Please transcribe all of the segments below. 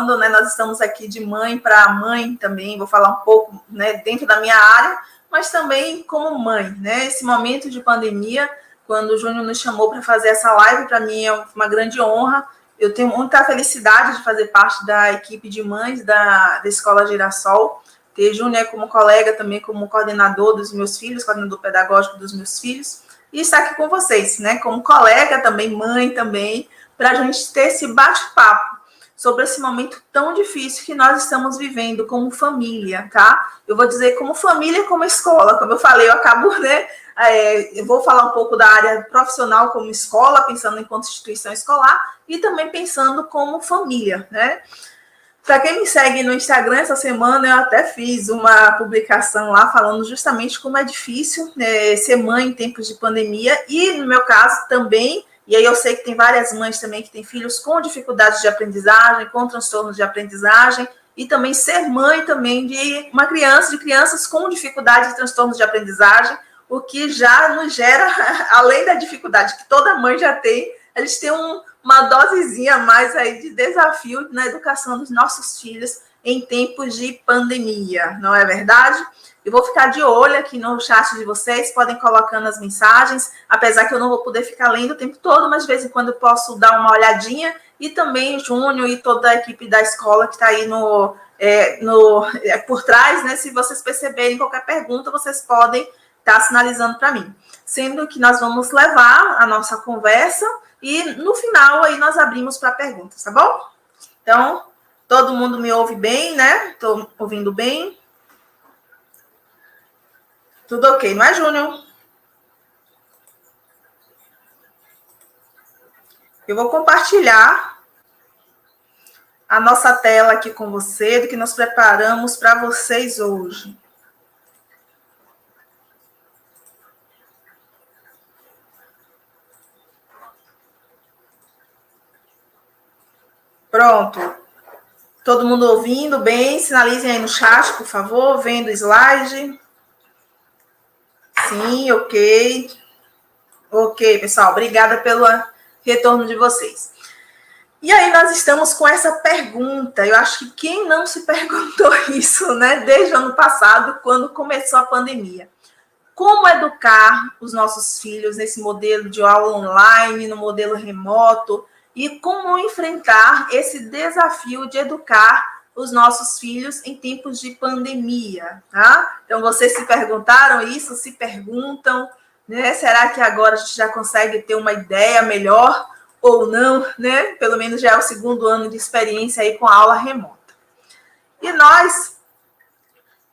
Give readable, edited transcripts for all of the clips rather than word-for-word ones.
falando, né, nós estamos aqui de mãe para mãe também, vou falar um pouco, né, dentro da minha área, mas também como mãe, né? Esse momento de pandemia, quando o Júnior nos chamou para fazer essa live, para mim é uma grande honra. Eu tenho muita felicidade de fazer parte da equipe de mães da Escola Girassol, ter Júnior como colega, também como coordenador dos meus filhos, coordenador pedagógico dos meus filhos, e estar aqui com vocês, né, como colega também, mãe também, para a gente ter esse bate-papo sobre esse momento tão difícil que nós estamos vivendo como família, tá? Eu vou dizer como família e como escola, como eu falei, eu acabo, né, eu vou falar um pouco da área profissional como escola, pensando enquanto instituição escolar, e também pensando como família, né? Para quem me segue no Instagram, essa semana eu até fiz uma publicação lá falando justamente como é difícil, né, ser mãe em tempos de pandemia, e no meu caso também. E aí eu sei que tem várias mães também que têm filhos com dificuldades de aprendizagem, com transtornos de aprendizagem, e também ser mãe também de uma criança, de crianças com dificuldades e transtornos de aprendizagem, o que já nos gera, além da dificuldade que toda mãe já tem, eles têm uma dosezinha a mais aí de desafio na educação dos nossos filhos em tempos de pandemia, não é verdade? Eu vou ficar de olho aqui no chat de vocês, podem colocando as mensagens, apesar que eu não vou poder ficar lendo o tempo todo, mas de vez em quando eu posso dar uma olhadinha, e também o Júnior e toda a equipe da escola que está aí por trás, né? Se vocês perceberem qualquer pergunta, vocês podem estar sinalizando para mim. Sendo que nós vamos levar a nossa conversa e no final aí nós abrimos para perguntas, tá bom? Então, todo mundo me ouve bem, né? Estou ouvindo bem. Tudo ok, não é, Júnior? Eu vou compartilhar a nossa tela aqui com você, do que nós preparamos para vocês hoje. Pronto. Todo mundo ouvindo bem? Sinalizem aí no chat, por favor. Vendo o slide. Sim, ok. Ok, pessoal. Obrigada pelo retorno de vocês. E aí nós estamos com essa pergunta. Eu acho que quem não se perguntou isso, né? Desde o ano passado, quando começou a pandemia. Como educar os nossos filhos nesse modelo de aula online, no modelo remoto, e como enfrentar esse desafio de educar os nossos filhos em tempos de pandemia, tá? Então, vocês se perguntaram isso, se perguntam, né? Será que agora a gente já consegue ter uma ideia melhor ou não, né? Pelo menos já é o segundo ano de experiência aí com a aula remota. E nós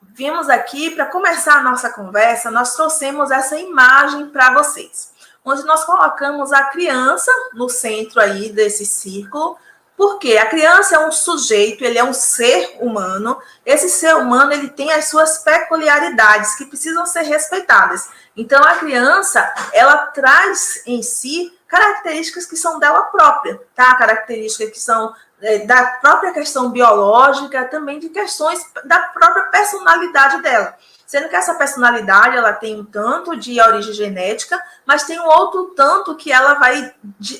vimos aqui, para começar a nossa conversa, nós trouxemos essa imagem para vocês, onde nós colocamos a criança no centro aí desse círculo, porque a criança é um sujeito, ele é um ser humano, esse ser humano ele tem as suas peculiaridades que precisam ser respeitadas. Então, a criança, ela traz em si características que são dela própria, tá? Características que são da própria questão biológica, também de questões da própria personalidade dela. Sendo que essa personalidade, ela tem um tanto de origem genética, mas tem um outro tanto que ela vai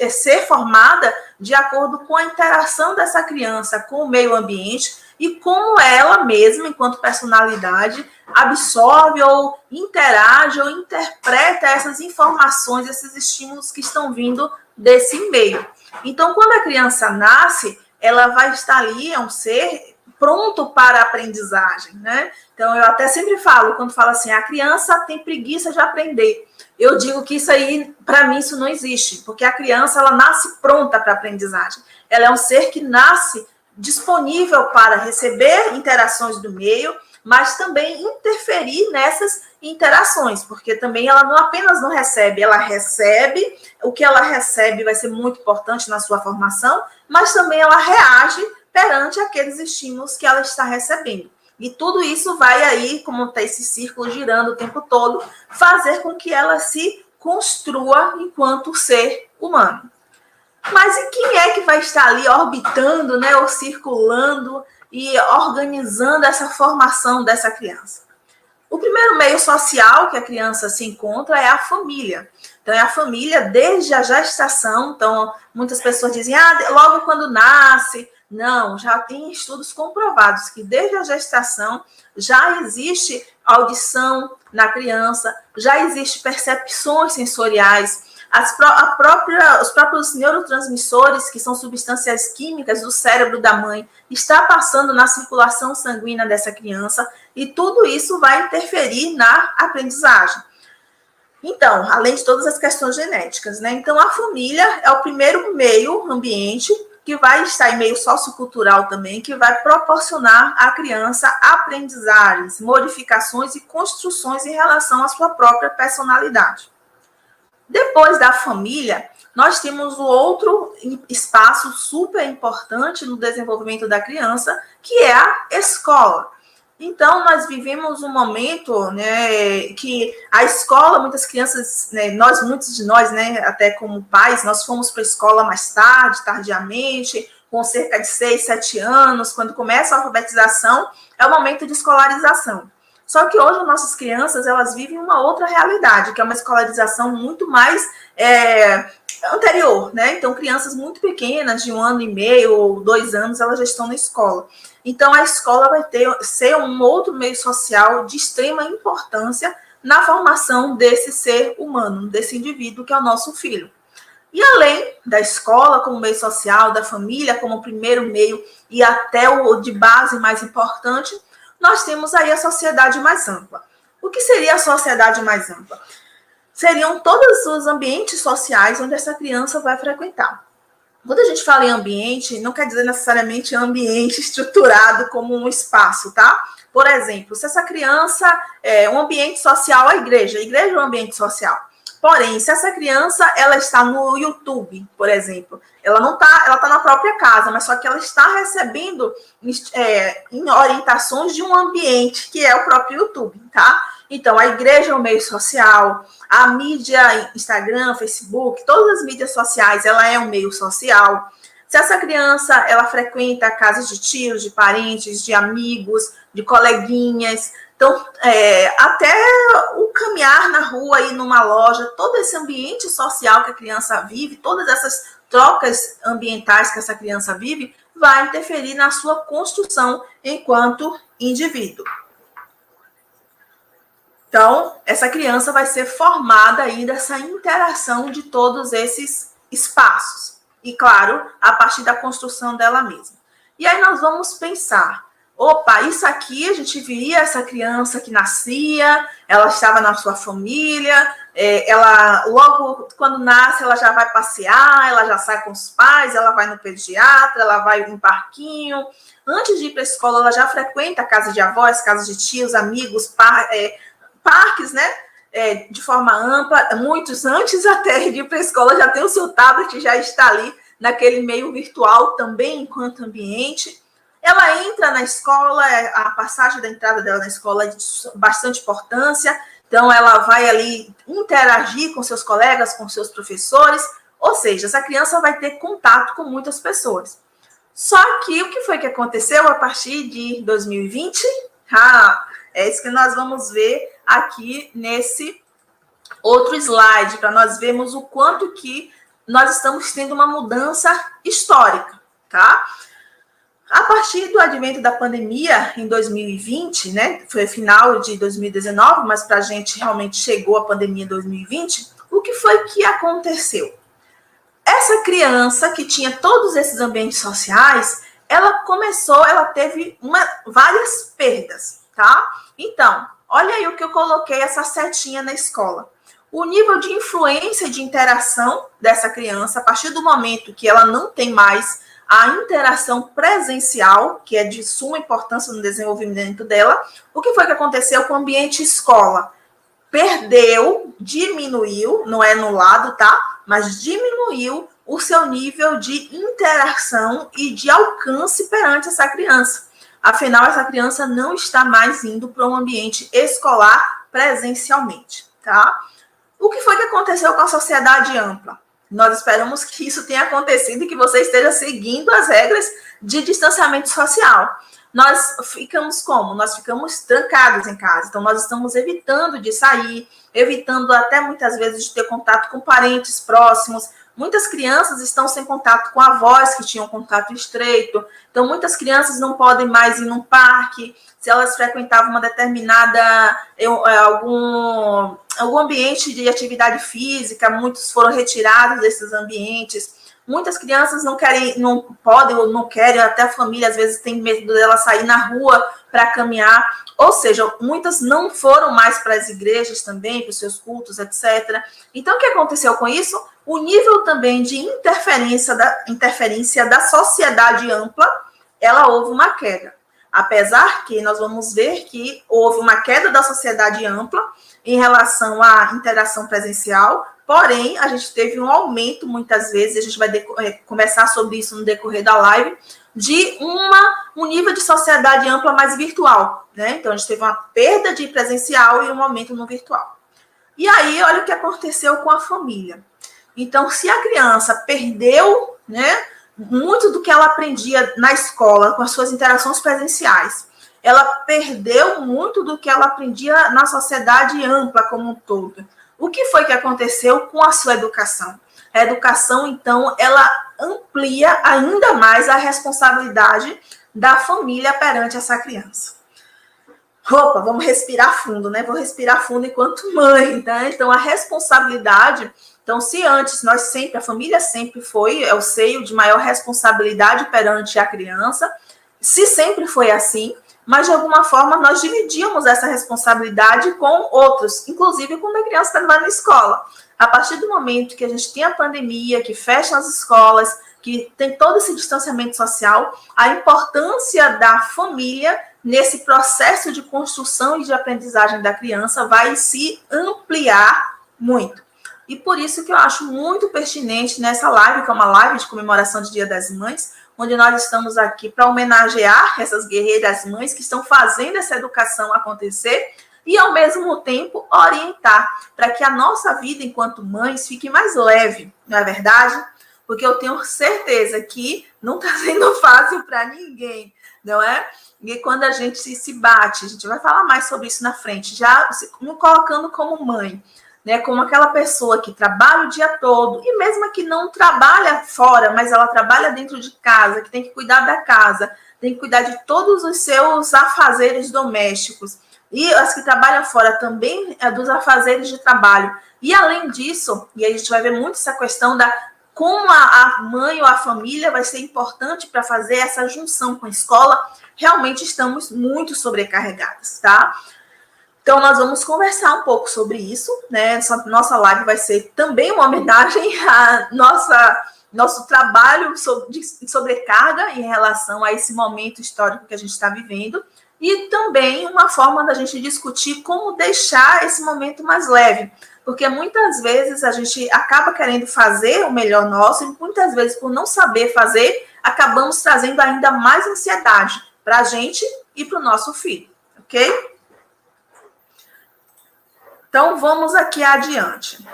ser formada de acordo com a interação dessa criança com o meio ambiente e como ela mesma, enquanto personalidade, absorve ou interage ou interpreta essas informações, esses estímulos que estão vindo desse meio. Então, quando a criança nasce, ela vai estar ali, é um ser pronto para a aprendizagem, né? Então, eu até sempre falo, quando falo assim, a criança tem preguiça de aprender. Eu digo que isso aí, para mim, isso não existe, porque a criança, ela nasce pronta para a aprendizagem. Ela é um ser que nasce disponível para receber interações do meio, mas também interferir nessas interações, porque também ela não apenas não recebe, ela recebe, o que ela recebe vai ser muito importante na sua formação, mas também ela reage perante aqueles estímulos que ela está recebendo. E tudo isso vai aí, como está esse círculo girando o tempo todo, fazer com que ela se construa enquanto ser humano. Mas e quem é que vai estar ali orbitando, né, ou circulando e organizando essa formação dessa criança? O primeiro meio social que a criança se encontra é a família. Então, é a família desde a gestação. Então, muitas pessoas dizem, logo quando nasce, Não, já tem estudos comprovados que desde a gestação já existe audição na criança, já existe percepções sensoriais, os próprios neurotransmissores, que são substâncias químicas do cérebro da mãe, está passando na circulação sanguínea dessa criança, e tudo isso vai interferir na aprendizagem. Então, além de todas as questões genéticas, né? Então, a família é o primeiro meio ambiente que vai estar em meio sociocultural também, que vai proporcionar à criança aprendizagens, modificações e construções em relação à sua própria personalidade. Depois da família, nós temos o outro espaço super importante no desenvolvimento da criança, que é a escola. Então, nós vivemos um momento, né, que a escola, muitas crianças, né, muitos de nós, né, até como pais, nós fomos para a escola mais tarde, tardiamente, com cerca de 6, 7 anos, quando começa a alfabetização, é o momento de escolarização. Só que hoje, nossas crianças, elas vivem uma outra realidade, que é uma escolarização muito mais anterior, né? Então, crianças muito pequenas, de 1 ano e meio ou 2 anos, elas já estão na escola. Então, a escola vai ser um outro meio social de extrema importância na formação desse ser humano, desse indivíduo que é o nosso filho. E além da escola como meio social, da família como primeiro meio e até o de base mais importante, nós temos aí a sociedade mais ampla. O que seria a sociedade mais ampla? Seriam todos os ambientes sociais onde essa criança vai frequentar. Quando a gente fala em ambiente, não quer dizer necessariamente ambiente estruturado como um espaço, tá? Por exemplo, se essa criança um ambiente social, a igreja é um ambiente social. Porém, se essa criança ela está no YouTube, por exemplo, ela está na própria casa, mas só que ela está recebendo em orientações de um ambiente que é o próprio YouTube, tá? Então, a igreja é um meio social, a mídia, Instagram, Facebook, todas as mídias sociais, ela é um meio social. Se essa criança, ela frequenta casas de tios, de parentes, de amigos, de coleguinhas, então, até o caminhar na rua, ir numa loja, todo esse ambiente social que a criança vive, todas essas trocas ambientais que essa criança vive, vai interferir na sua construção enquanto indivíduo. Então, essa criança vai ser formada aí dessa interação de todos esses espaços. E, claro, a partir da construção dela mesma. E aí nós vamos pensar, opa, isso aqui a gente via essa criança que nascia, ela estava na sua família, ela logo quando nasce ela já vai passear, ela já sai com os pais, ela vai no pediatra, ela vai no parquinho. Antes de ir para a escola, ela já frequenta a casa de avós, casa de tios, amigos, parques, né? De forma ampla, muitos antes até de ir para a escola já tem o seu tablet, já está ali naquele meio virtual também enquanto ambiente. Ela entra na escola, a passagem da entrada dela na escola é de bastante importância, então ela vai ali interagir com seus colegas, com seus professores, ou seja, essa criança vai ter contato com muitas pessoas. Só que o que foi que aconteceu a partir de 2020? É isso que nós vamos ver aqui nesse outro slide, para nós vermos o quanto que nós estamos tendo uma mudança histórica, tá? A partir do advento da pandemia, em 2020, né, foi final de 2019, mas para a gente realmente chegou a pandemia em 2020, o que foi que aconteceu? Essa criança que tinha todos esses ambientes sociais, ela teve várias perdas, tá? Então, olha aí o que eu coloquei, essa setinha na escola. O nível de influência e de interação dessa criança, a partir do momento que ela não tem mais a interação presencial, que é de suma importância no desenvolvimento dela, o que foi que aconteceu com o ambiente escola? Perdeu, diminuiu, não é anulado, tá? Mas diminuiu o seu nível de interação e de alcance perante essa criança. Afinal, essa criança não está mais indo para um ambiente escolar presencialmente, tá? O que foi que aconteceu com a sociedade ampla? Nós esperamos que isso tenha acontecido e que você esteja seguindo as regras de distanciamento social. Nós ficamos como? Nós ficamos trancados em casa. Então, nós estamos evitando de sair, evitando até muitas vezes de ter contato com parentes próximos. Muitas crianças estão sem contato com avós que tinham contato estreito. Então, muitas crianças não podem mais ir num parque. Se elas frequentavam uma determinada, algum ambiente de atividade física, muitos foram retirados desses ambientes. Muitas crianças não querem, não podem ou não querem, até a família às vezes tem medo dela sair na rua para caminhar. Ou seja, muitas não foram mais para as igrejas também, para os seus cultos, etc. Então, o que aconteceu com isso? O nível também de interferência da sociedade ampla, ela houve uma queda. Apesar que nós vamos ver que houve uma queda da sociedade ampla em relação à interação presencial, porém, a gente teve um aumento, muitas vezes, a gente vai conversar sobre isso no decorrer da live, de um nível de sociedade ampla mais virtual, né? Então, a gente teve uma perda de presencial e um aumento no virtual. E aí, olha o que aconteceu com a família. Então, se a criança perdeu, né, muito do que ela aprendia na escola, com as suas interações presenciais, ela perdeu muito do que ela aprendia na sociedade ampla como um todo. O que foi que aconteceu com a sua educação? A educação, então, ela amplia ainda mais a responsabilidade da família perante essa criança. Opa, vamos respirar fundo, né? Vou respirar fundo enquanto mãe, tá? Então, a responsabilidade... Então, se antes a família sempre foi o seio de maior responsabilidade perante a criança, se sempre foi assim, mas de alguma forma nós dividíamos essa responsabilidade com outros, inclusive quando a criança está na escola. A partir do momento que a gente tem a pandemia, que fecham as escolas, que tem todo esse distanciamento social, a importância da família nesse processo de construção e de aprendizagem da criança vai se ampliar muito. E por isso que eu acho muito pertinente nessa live, que é uma live de comemoração de Dia das Mães, onde nós estamos aqui para homenagear essas guerreiras mães que estão fazendo essa educação acontecer e, ao mesmo tempo, orientar para que a nossa vida enquanto mães fique mais leve, não é verdade? Porque eu tenho certeza que não está sendo fácil para ninguém, não é? E quando a gente se bate, a gente vai falar mais sobre isso na frente, já me colocando como mãe, né, como aquela pessoa que trabalha o dia todo, e mesmo que não trabalha fora, mas ela trabalha dentro de casa, que tem que cuidar da casa, tem que cuidar de todos os seus afazeres domésticos, e as que trabalham fora também dos afazeres de trabalho. E além disso, e aí a gente vai ver muito essa questão da como a mãe ou a família vai ser importante para fazer essa junção com a escola, realmente estamos muito sobrecarregadas, tá? Então, nós vamos conversar um pouco sobre isso, né? Nossa live vai ser também uma homenagem a nosso trabalho de sobrecarga em relação a esse momento histórico que a gente está vivendo e também uma forma da gente discutir como deixar esse momento mais leve, porque muitas vezes a gente acaba querendo fazer o melhor nosso e muitas vezes, por não saber fazer, acabamos trazendo ainda mais ansiedade para a gente e para o nosso filho, ok? Então, vamos aqui adiante.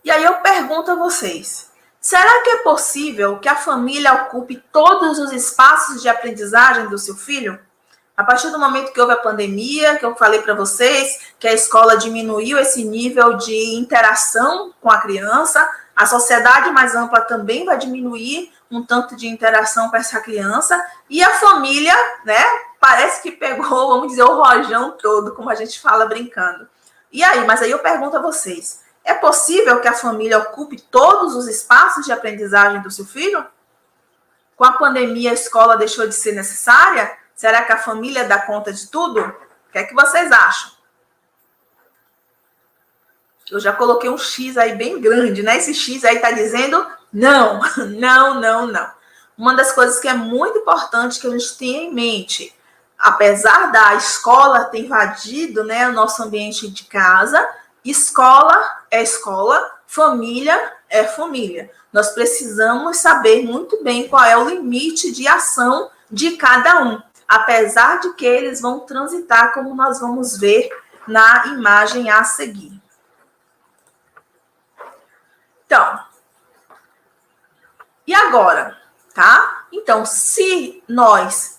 E aí eu pergunto a vocês, será que é possível que a família ocupe todos os espaços de aprendizagem do seu filho? A partir do momento que houve a pandemia, que eu falei para vocês, que a escola diminuiu esse nível de interação com a criança, a sociedade mais ampla também vai diminuir um tanto de interação com essa criança, e a família, né, parece que pegou, vamos dizer, o rojão todo, como a gente fala brincando. E aí, mas aí eu pergunto a vocês, é possível que a família ocupe todos os espaços de aprendizagem do seu filho? Com a pandemia, a escola deixou de ser necessária? Será que a família dá conta de tudo? O que é que vocês acham? Eu já coloquei um X aí bem grande, né? Esse X aí está dizendo não, não, não, não. Uma das coisas que é muito importante que a gente tenha em mente, apesar da escola ter invadido, né, o nosso ambiente de casa, escola é escola, família é família. Nós precisamos saber muito bem qual é o limite de ação de cada um, apesar de que eles vão transitar, como nós vamos ver na imagem a seguir. Então, e agora, tá? Então, se nós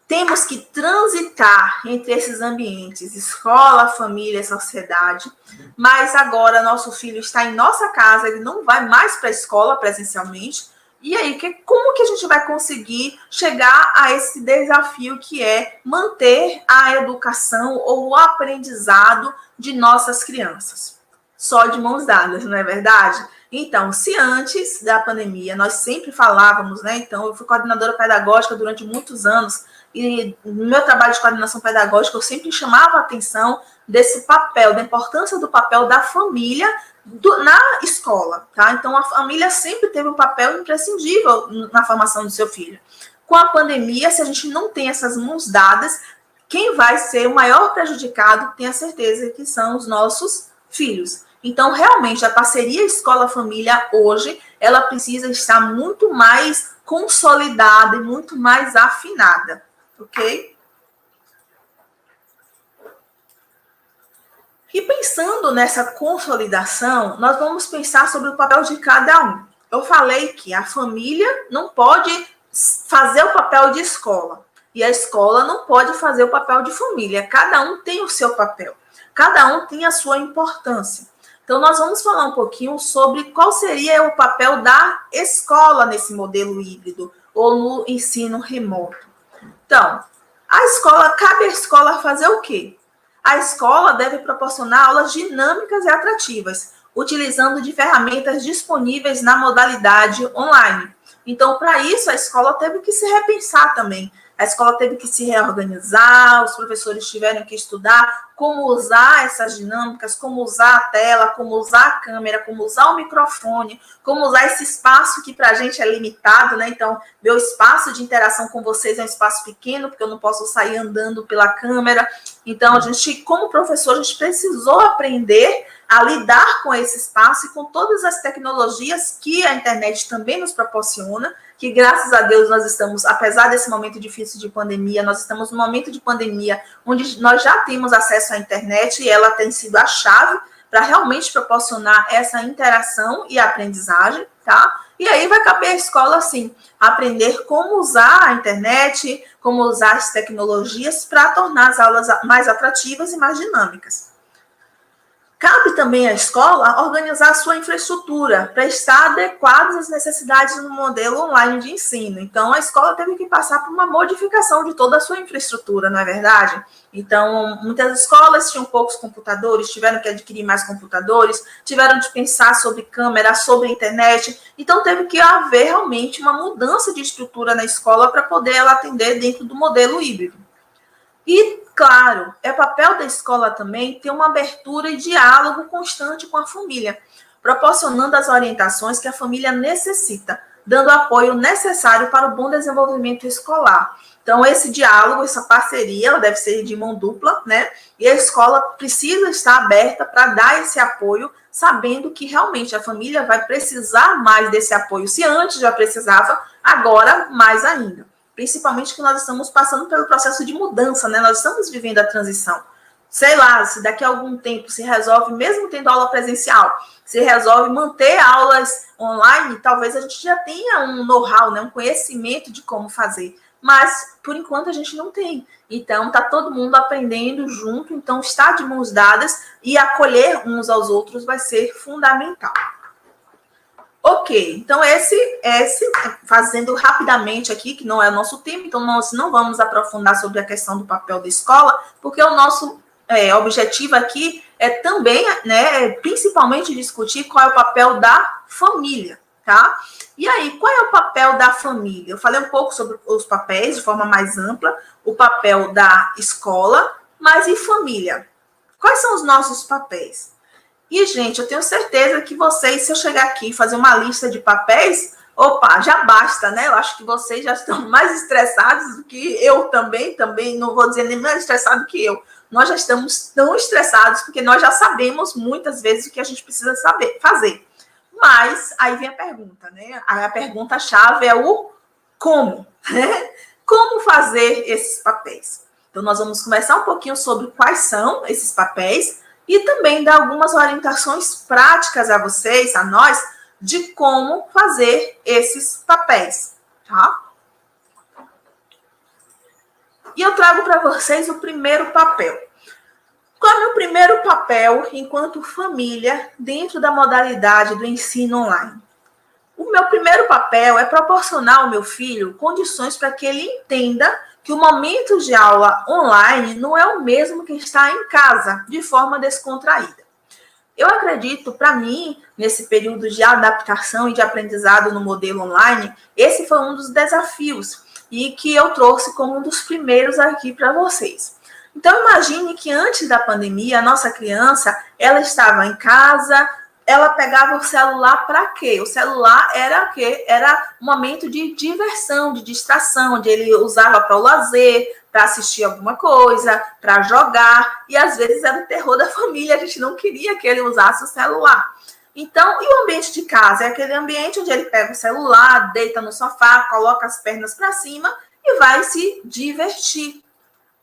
temos que transitar entre esses ambientes, escola, família, sociedade, mas agora nosso filho está em nossa casa, ele não vai mais para a escola presencialmente. E aí, como que a gente vai conseguir chegar a esse desafio que é manter a educação ou o aprendizado de nossas crianças? Só de mãos dadas, não é verdade? Então, se antes da pandemia nós sempre falávamos, né? Então, eu fui coordenadora pedagógica durante muitos anos e no meu trabalho de coordenação pedagógica eu sempre chamava a atenção desse papel, da importância do papel da família na escola, tá? Então, a família sempre teve um papel imprescindível na formação do seu filho. Com a pandemia, se a gente não tem essas mãos dadas, quem vai ser o maior prejudicado, tenha certeza que são os nossos filhos. Então, realmente, a parceria escola-família hoje, ela precisa estar muito mais consolidada e muito mais afinada, ok? E pensando nessa consolidação, nós vamos pensar sobre o papel de cada um. Eu falei que a família não pode fazer o papel de escola e a escola não pode fazer o papel de família. Cada um tem o seu papel, cada um tem a sua importância. Então, nós vamos falar um pouquinho sobre qual seria o papel da escola nesse modelo híbrido ou no ensino remoto. Então, cabe à escola fazer o quê? A escola deve proporcionar aulas dinâmicas e atrativas, utilizando de ferramentas disponíveis na modalidade online. Então, para isso, a escola teve que se repensar também. A escola teve que se reorganizar, os professores tiveram que estudar como usar essas dinâmicas, como usar a tela, como usar a câmera, como usar o microfone, como usar esse espaço que para a gente é limitado, né? Então, meu espaço de interação com vocês é um espaço pequeno, porque eu não posso sair andando pela câmera. Então, a gente, como professor, a gente precisou aprender a lidar com esse espaço e com todas as tecnologias que a internet também nos proporciona, que graças a Deus nós estamos, apesar desse momento difícil de pandemia, nós estamos num momento de pandemia onde nós já temos acesso à internet e ela tem sido a chave para realmente proporcionar essa interação e aprendizagem, tá? E aí vai caber à escola, assim, aprender como usar a internet, como usar as tecnologias para tornar as aulas mais atrativas e mais dinâmicas. Cabe também à escola organizar a sua infraestrutura para estar adequada às necessidades do modelo online de ensino. Então, a escola teve que passar por uma modificação de toda a sua infraestrutura, não é verdade? Então, muitas escolas tinham poucos computadores, tiveram que adquirir mais computadores, tiveram de pensar sobre câmera, sobre internet. Então, teve que haver realmente uma mudança de estrutura na escola para poder ela atender dentro do modelo híbrido. E, claro, é papel da escola também ter uma abertura e diálogo constante com a família, proporcionando as orientações que a família necessita, dando apoio necessário para o bom desenvolvimento escolar. Então, esse diálogo, essa parceria, ela deve ser de mão dupla, né? E a escola precisa estar aberta para dar esse apoio, sabendo que realmente a família vai precisar mais desse apoio. Se antes já precisava, agora mais ainda. Principalmente que nós estamos passando pelo processo de mudança, né? Nós estamos vivendo a transição. Sei lá, se daqui a algum tempo se resolve, mesmo tendo aula presencial, se resolve manter aulas online, talvez a gente já tenha um know-how, né? Um conhecimento de como fazer. Mas, por enquanto, a gente não tem. Então, está todo mundo aprendendo junto. Então, estar de mãos dadas e acolher uns aos outros vai ser fundamental. Ok, então esse fazendo rapidamente aqui, que não é o nosso tema, então nós não vamos aprofundar sobre a questão do papel da escola, porque o nosso objetivo aqui é também, né, principalmente discutir qual é o papel da família, tá? E aí, qual é o papel da família? Eu falei um pouco sobre os papéis de forma mais ampla, o papel da escola, mas e família? Quais são os nossos papéis? E, gente, eu tenho certeza que vocês, se eu chegar aqui e fazer uma lista de papéis, opa, já basta, né? Eu acho que vocês já estão mais estressados do que eu também, não vou dizer nem mais estressado que eu. Nós já estamos tão estressados porque nós já sabemos muitas vezes o que a gente precisa fazer. Mas aí vem a pergunta, né? A pergunta-chave é o como, né? Como fazer esses papéis? Então, nós vamos conversar um pouquinho sobre quais são esses papéis, e também dar algumas orientações práticas a vocês, a nós, de como fazer esses papéis, tá? E eu trago para vocês o primeiro papel. Qual é o meu primeiro papel enquanto família dentro da modalidade do ensino online? O meu primeiro papel é proporcionar ao meu filho condições para que ele entenda que o momento de aula online não é o mesmo que estar em casa, de forma descontraída. Eu acredito, para mim, nesse período de adaptação e de aprendizado no modelo online, esse foi um dos desafios e que eu trouxe como um dos primeiros aqui para vocês. Então, imagine que antes da pandemia, a nossa criança, ela estava em casa, ela pegava o celular para quê? O celular era o quê? Era um momento de diversão, de distração, onde ele usava para o lazer, para assistir alguma coisa, para jogar, e às vezes era o terror da família, a gente não queria que ele usasse o celular. Então, e o ambiente de casa? É aquele ambiente onde ele pega o celular, deita no sofá, coloca as pernas para cima e vai se divertir.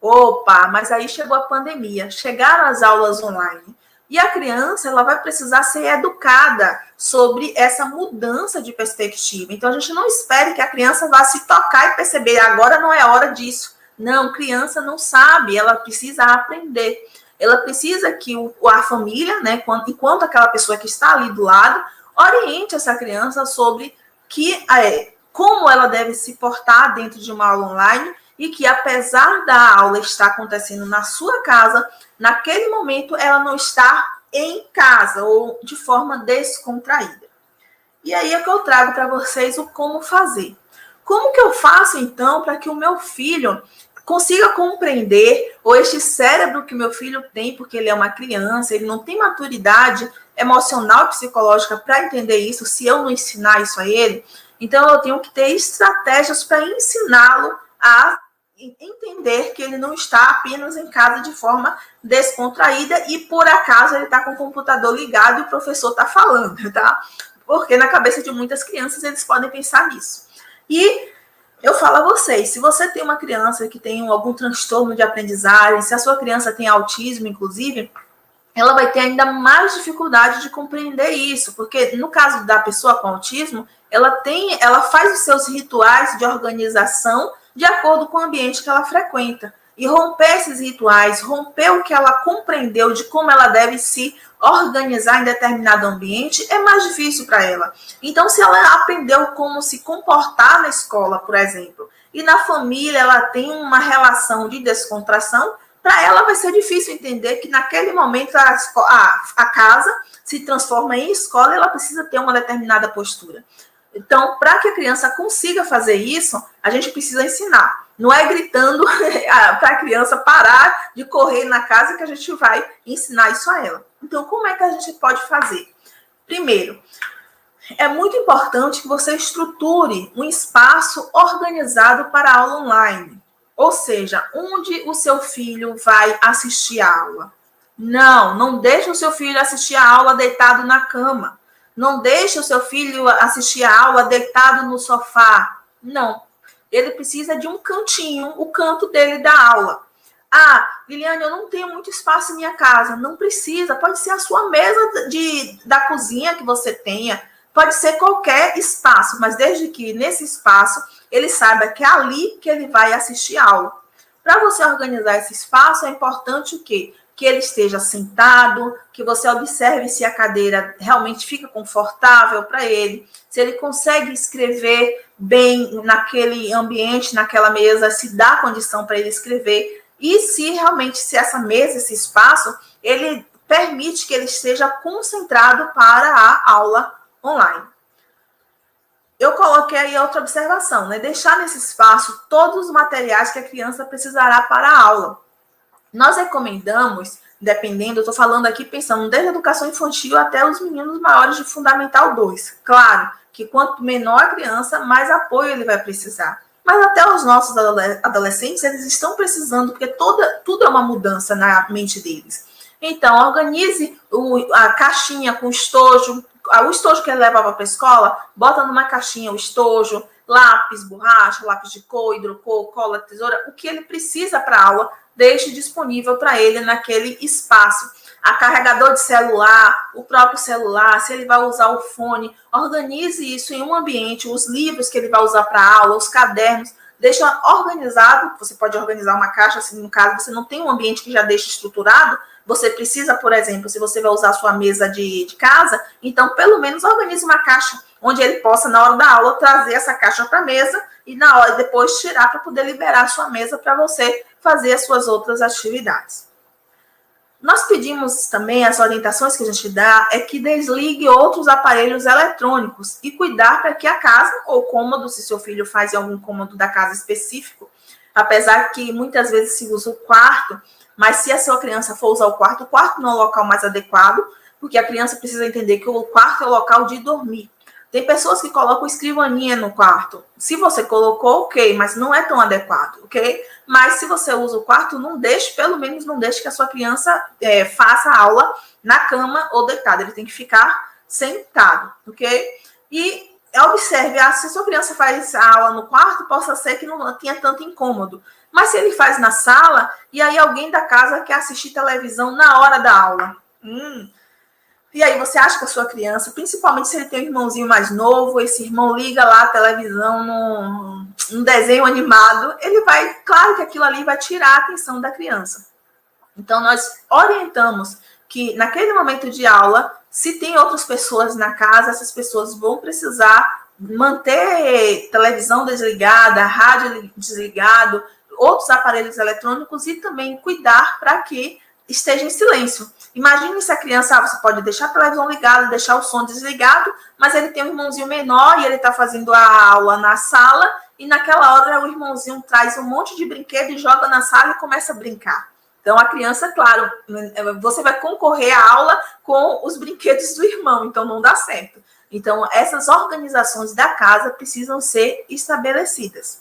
Opa, mas aí chegou a pandemia, chegaram as aulas online. E a criança, ela vai precisar ser educada sobre essa mudança de perspectiva. Então, a gente não espere que a criança vá se tocar e perceber, agora não é hora disso. Não, criança não sabe, ela precisa aprender. Ela precisa que a família, né, enquanto aquela pessoa que está ali do lado, oriente essa criança sobre como ela deve se portar dentro de uma aula online e que, apesar da aula estar acontecendo na sua casa, naquele momento ela não está em casa ou de forma descontraída. E aí é que eu trago para vocês o como fazer. Como que eu faço, então, para que o meu filho consiga compreender, ou este cérebro que meu filho tem, porque ele é uma criança, ele não tem maturidade emocional e psicológica para entender isso, se eu não ensinar isso a ele, então eu tenho que ter estratégias para ensiná-lo a entender que ele não está apenas em casa de forma descontraída e por acaso ele está com o computador ligado e o professor está falando, tá? Porque na cabeça de muitas crianças eles podem pensar nisso. E eu falo a vocês, se você tem uma criança que tem algum transtorno de aprendizagem, se a sua criança tem autismo, inclusive, ela vai ter ainda mais dificuldade de compreender isso, porque no caso da pessoa com autismo, ela faz os seus rituais de organização de acordo com o ambiente que ela frequenta. E romper esses rituais, romper o que ela compreendeu de como ela deve se organizar em determinado ambiente, é mais difícil para ela. Então, se ela aprendeu como se comportar na escola, por exemplo, e na família ela tem uma relação de descontração, para ela vai ser difícil entender que naquele momento a casa se transforma em escola e ela precisa ter uma determinada postura. Então, para que a criança consiga fazer isso, a gente precisa ensinar. Não é gritando para a criança parar de correr na casa que a gente vai ensinar isso a ela. Então, como é que a gente pode fazer? Primeiro, é muito importante que você estruture um espaço organizado para a aula online. Ou seja, onde o seu filho vai assistir a aula. Não deixe o seu filho assistir a aula deitado na cama. Não deixe o seu filho assistir a aula deitado no sofá. Não. Ele precisa de um cantinho, o canto dele da aula. Ah, Liliane, eu não tenho muito espaço em minha casa. Não precisa. Pode ser a sua mesa da cozinha que você tenha. Pode ser qualquer espaço, mas desde que nesse espaço ele saiba que é ali que ele vai assistir a aula. Para você organizar esse espaço, é importante o quê? Que ele esteja sentado, que você observe se a cadeira realmente fica confortável para ele, se ele consegue escrever bem naquele ambiente, naquela mesa, se dá condição para ele escrever, e se realmente, se essa mesa, esse espaço, ele permite que ele esteja concentrado para a aula online. Eu coloquei aí outra observação, né? Deixar nesse espaço todos os materiais que a criança precisará para a aula. Nós recomendamos, dependendo, eu estou falando aqui pensando desde a educação infantil até os meninos maiores de Fundamental 2. Claro que quanto menor a criança, mais apoio ele vai precisar. Mas até os nossos adolescentes, eles estão precisando, porque tudo é uma mudança na mente deles. Então, organize a caixinha com estojo, o estojo que ele levava para a escola, bota numa caixinha o estojo, lápis, borracha, lápis de cor, hidrocor, cola, tesoura, o que ele precisa para a aula, deixe disponível para ele naquele espaço. A carregador de celular, o próprio celular, se ele vai usar o fone, organize isso em um ambiente, os livros que ele vai usar para a aula, os cadernos, deixa organizado. Você pode organizar uma caixa, assim, no caso, você não tem um ambiente que já deixa estruturado, você precisa, por exemplo, se você vai usar a sua mesa de casa, então, pelo menos, organize uma caixa onde ele possa, na hora da aula, trazer essa caixa para a mesa e, na hora, depois tirar para poder liberar a sua mesa para você fazer as suas outras atividades. Nós pedimos também, as orientações que a gente dá, é que desligue outros aparelhos eletrônicos e cuidar para que a casa, ou cômodo, se seu filho faz em algum cômodo da casa específico, apesar que muitas vezes se usa o quarto, mas se a sua criança for usar o quarto não é o local mais adequado, porque a criança precisa entender que o quarto é o local de dormir. Tem pessoas que colocam escrivaninha no quarto. Se você colocou, ok, mas não é tão adequado, ok? Mas se você usa o quarto, não deixe, pelo menos não deixe que a sua criança faça a aula na cama ou deitada. Ele tem que ficar sentado, ok? E observe, se a sua criança faz a aula no quarto, possa ser que não tenha tanto incômodo. Mas se ele faz na sala, e aí alguém da casa quer assistir televisão na hora da aula. E aí você acha que a sua criança, principalmente se ele tem um irmãozinho mais novo, esse irmão liga lá a televisão num desenho animado, ele vai, claro que aquilo ali vai tirar a atenção da criança. Então, nós orientamos que naquele momento de aula, se tem outras pessoas na casa, essas pessoas vão precisar manter televisão desligada, rádio desligado, outros aparelhos eletrônicos e também cuidar para que esteja em silêncio. Imagine se a criança, você pode deixar a televisão ligada, deixar o som desligado, mas ele tem um irmãozinho menor e ele está fazendo a aula na sala e naquela hora o irmãozinho traz um monte de brinquedo e joga na sala e começa a brincar. Então, a criança, claro, você vai concorrer à aula com os brinquedos do irmão, então não dá certo. Então, essas organizações da casa precisam ser estabelecidas.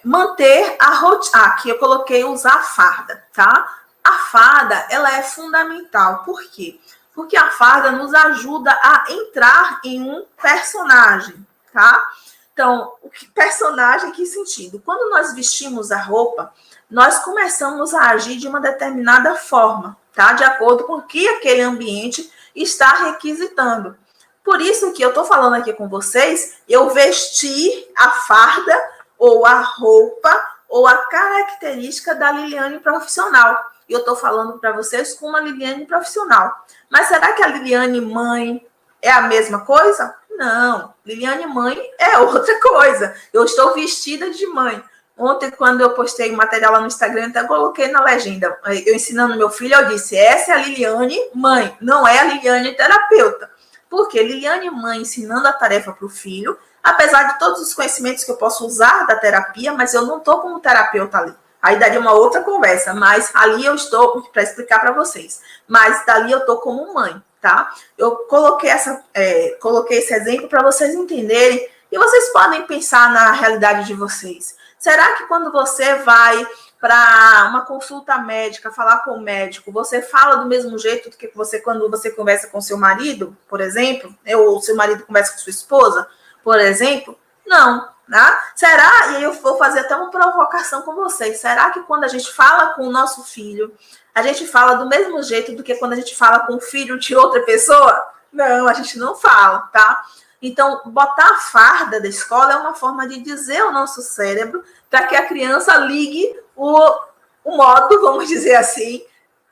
Manter a rotina. Aqui eu coloquei usar a farda, tá? A farda, ela é fundamental. Por quê? Porque a farda nos ajuda a entrar em um personagem, tá? Então, personagem, em que sentido? Quando nós vestimos a roupa, nós começamos a agir de uma determinada forma, tá? De acordo com o que aquele ambiente está requisitando. Por isso que eu estou falando aqui com vocês, eu vesti a farda, ou a roupa, ou a característica da Liliane profissional. E eu estou falando para vocês com uma Liliane profissional. Mas será que a Liliane mãe é a mesma coisa? Não. Liliane mãe é outra coisa. Eu estou vestida de mãe. Ontem, quando eu postei o material lá no Instagram, até coloquei na legenda. Eu ensinando meu filho, eu disse, essa é a Liliane mãe, não é a Liliane terapeuta. Porque Liliane mãe ensinando a tarefa para o filho, apesar de todos os conhecimentos que eu posso usar da terapia, mas eu não estou como terapeuta ali. Aí daria uma outra conversa, mas ali eu estou para explicar para vocês. Mas dali eu estou como mãe, tá? Eu coloquei esse exemplo para vocês entenderem e vocês podem pensar na realidade de vocês. Será que quando você vai para uma consulta médica, falar com o médico, você fala do mesmo jeito do que você quando você conversa com seu marido, por exemplo, ou seu marido conversa com sua esposa, por exemplo? Não, né? Será, e aí eu vou fazer até uma provocação com vocês, será que quando a gente fala com o nosso filho, a gente fala do mesmo jeito do que quando a gente fala com o filho de outra pessoa? Não, a gente não fala, tá? Então, botar a farda da escola é uma forma de dizer ao nosso cérebro para que a criança ligue o modo, vamos dizer assim,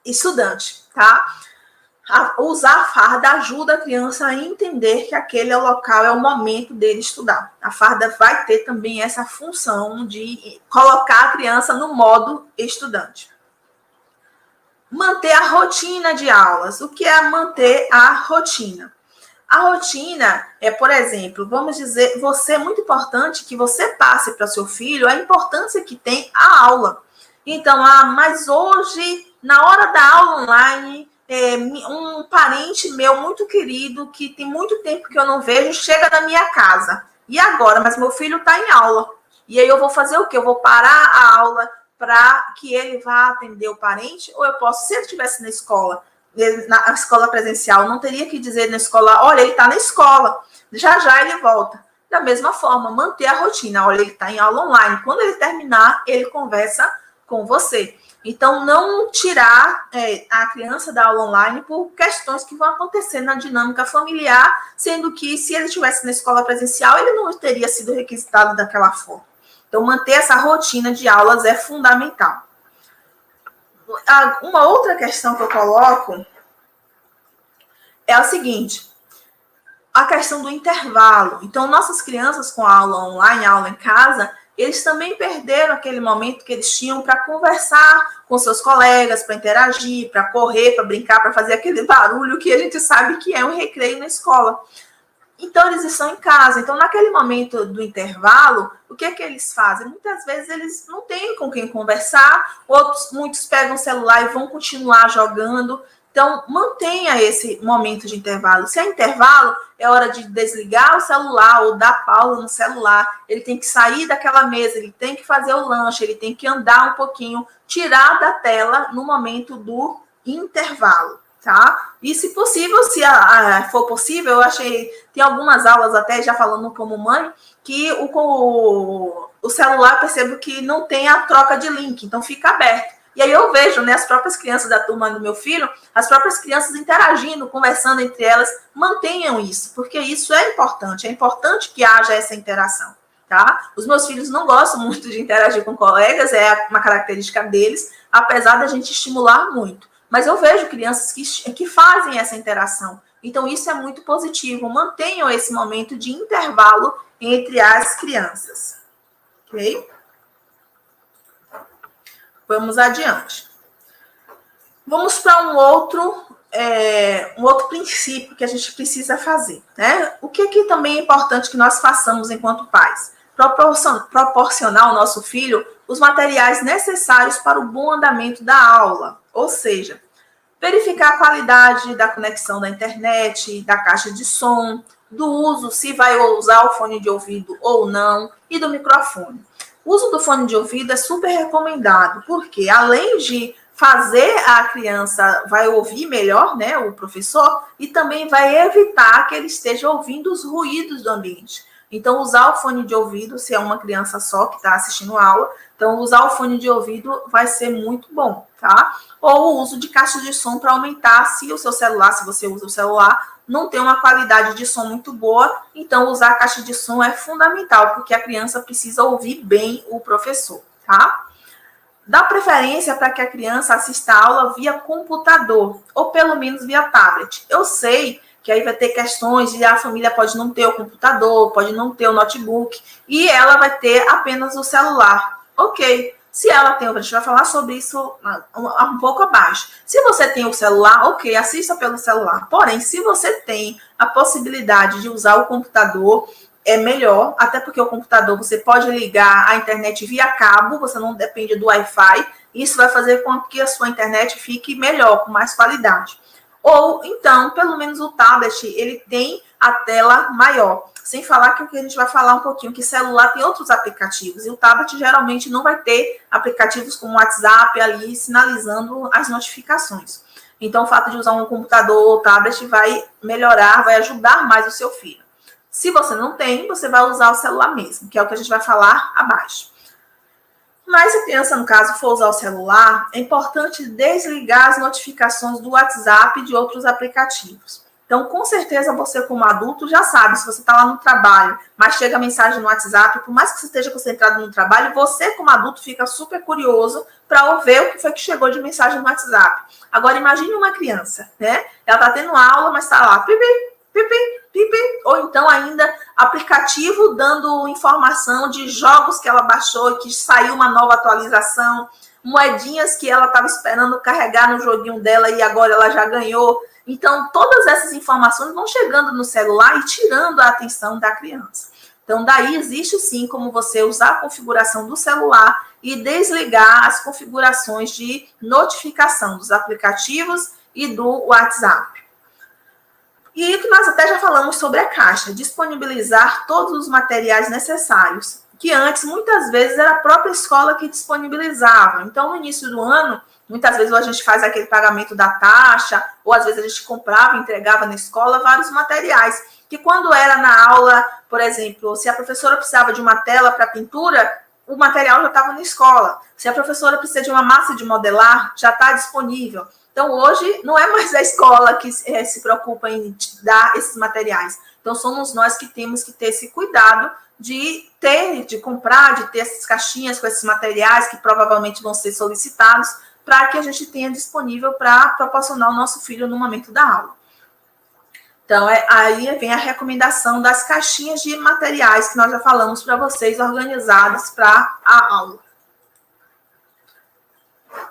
estudante, tá? Usar a farda ajuda a criança a entender que aquele é o local, é o momento dele estudar. A farda vai ter também essa função de colocar a criança no modo estudante. Manter a rotina de aulas. O que é manter a rotina? A rotina é, por exemplo, vamos dizer, é muito importante que você passe para seu filho a importância que tem a aula. Então, mas hoje, na hora da aula online, um parente meu muito querido, que tem muito tempo que eu não vejo, chega na minha casa. E agora? Mas meu filho está em aula. E aí eu vou fazer o quê? Eu vou parar a aula para que ele vá atender o parente? Ou eu posso, se ele estivesse na escola presencial, não teria que dizer na escola, olha, ele está na escola, já ele volta. Da mesma forma, manter a rotina, olha, ele está em aula online, quando ele terminar, ele conversa com você. Então, não tirar a criança da aula online por questões que vão acontecer na dinâmica familiar, sendo que se ele estivesse na escola presencial, ele não teria sido requisitado daquela forma, Então, manter essa rotina de aulas é fundamental. Uma outra questão que eu coloco é o seguinte, a questão do intervalo. Então, nossas crianças com aula online, aula em casa, eles também perderam aquele momento que eles tinham para conversar com seus colegas, para interagir, para correr, para brincar, para fazer aquele barulho que a gente sabe que é um recreio na escola. Então, eles estão em casa. Então, naquele momento do intervalo, o que é que eles fazem? Muitas vezes eles não têm com quem conversar, muitos pegam o celular e vão continuar jogando. Então, mantenha esse momento de intervalo. Se é intervalo, é hora de desligar o celular ou dar pausa no celular. Ele tem que sair daquela mesa, ele tem que fazer o lanche, ele tem que andar um pouquinho, tirar da tela no momento do intervalo. Tá? E se possível, se for possível, eu achei, tem algumas aulas até já falando como mãe, que o celular percebo que não tem a troca de link, então fica aberto. E aí eu vejo, né, as próprias crianças da turma do meu filho, as próprias crianças interagindo, conversando entre elas, mantenham isso, porque isso é importante que haja essa interação. Tá? Os meus filhos não gostam muito de interagir com colegas, é uma característica deles, apesar da gente estimular muito. Mas eu vejo crianças que fazem essa interação. Então, isso é muito positivo. Mantenham esse momento de intervalo entre as crianças. Ok? Vamos adiante. Vamos para um outro princípio que a gente precisa fazer. Né? O que também é importante que nós façamos enquanto pais? Proporcionar ao nosso filho os materiais necessários para o bom andamento da aula. Ou seja, verificar a qualidade da conexão da internet, da caixa de som, do uso, se vai usar o fone de ouvido ou não, e do microfone. O uso do fone de ouvido é super recomendado, porque além de fazer a criança, vai ouvir melhor, né, o professor, e também vai evitar que ele esteja ouvindo os ruídos do ambiente. Então, usar o fone de ouvido, se é uma criança só que está assistindo a aula, então usar o fone de ouvido vai ser muito bom, tá? Ou o uso de caixa de som para aumentar, se o seu celular, se você usa o celular, não tem uma qualidade de som muito boa, então usar a caixa de som é fundamental, porque a criança precisa ouvir bem o professor, tá? Dá preferência para que a criança assista a aula via computador, ou pelo menos via tablet. Eu sei que aí vai ter questões de a família pode não ter o computador, pode não ter o notebook, e ela vai ter apenas o celular. Ok, se ela tem, a gente vai falar sobre isso um pouco abaixo. Se você tem o celular, ok, assista pelo celular. Porém, se você tem a possibilidade de usar o computador, é melhor, até porque o computador você pode ligar a internet via cabo, você não depende do Wi-Fi, isso vai fazer com que a sua internet fique melhor, com mais qualidade. Ou, então, pelo menos o tablet, ele tem a tela maior. Sem falar que o que a gente vai falar um pouquinho, que celular tem outros aplicativos, e o tablet geralmente não vai ter aplicativos como o WhatsApp ali, sinalizando as notificações. Então, o fato de usar um computador ou tablet vai melhorar, vai ajudar mais o seu filho. Se você não tem, você vai usar o celular mesmo, que é o que a gente vai falar abaixo. Mas se a criança, no caso, for usar o celular, é importante desligar as notificações do WhatsApp e de outros aplicativos. Então, com certeza, você como adulto já sabe, se você está lá no trabalho, mas chega mensagem no WhatsApp, por mais que você esteja concentrado no trabalho, você como adulto fica super curioso para ver o que foi que chegou de mensagem no WhatsApp. Agora, imagine uma criança, né? Ela está tendo aula, mas está lá, pipi, pipi, pipi, ou então ainda aplicativo dando informação de jogos que ela baixou e que saiu uma nova atualização, moedinhas que ela estava esperando carregar no joguinho dela e agora ela já ganhou. Então, todas essas informações vão chegando no celular e tirando a atenção da criança. Então, daí existe sim como você usar a configuração do celular e desligar as configurações de notificação dos aplicativos e do WhatsApp. E que nós até já falamos sobre a caixa, disponibilizar todos os materiais necessários, que antes, muitas vezes, era a própria escola que disponibilizava. Então, no início do ano, muitas vezes a gente faz aquele pagamento da taxa, ou às vezes a gente comprava, entregava na escola vários materiais, que quando era na aula, por exemplo, se a professora precisava de uma tela para pintura, o material já estava na escola. Se a professora precisa de uma massa de modelar, já está disponível. Então, hoje, não é mais a escola que se preocupa em dar esses materiais. Então, somos nós que temos que ter esse cuidado de comprar, de ter essas caixinhas com esses materiais que provavelmente vão ser solicitados para que a gente tenha disponível para proporcionar ao nosso filho no momento da aula. Então, aí vem a recomendação das caixinhas de materiais que nós já falamos para vocês, organizadas para a aula.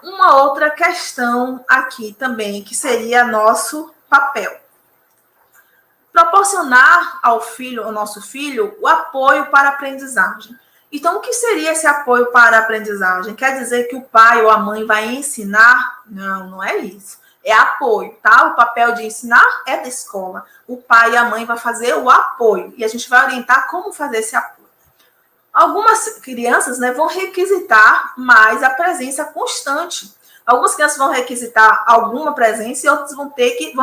Uma outra questão aqui também, que seria nosso papel. Proporcionar ao nosso filho, o apoio para a aprendizagem. Então, o que seria esse apoio para a aprendizagem? Quer dizer que o pai ou a mãe vai ensinar? Não, não é isso. É apoio, tá? O papel de ensinar é da escola. O pai e a mãe vão fazer o apoio. E a gente vai orientar como fazer esse apoio. Algumas crianças, né, vão requisitar mais a presença constante. Algumas crianças vão requisitar alguma presença e outras vão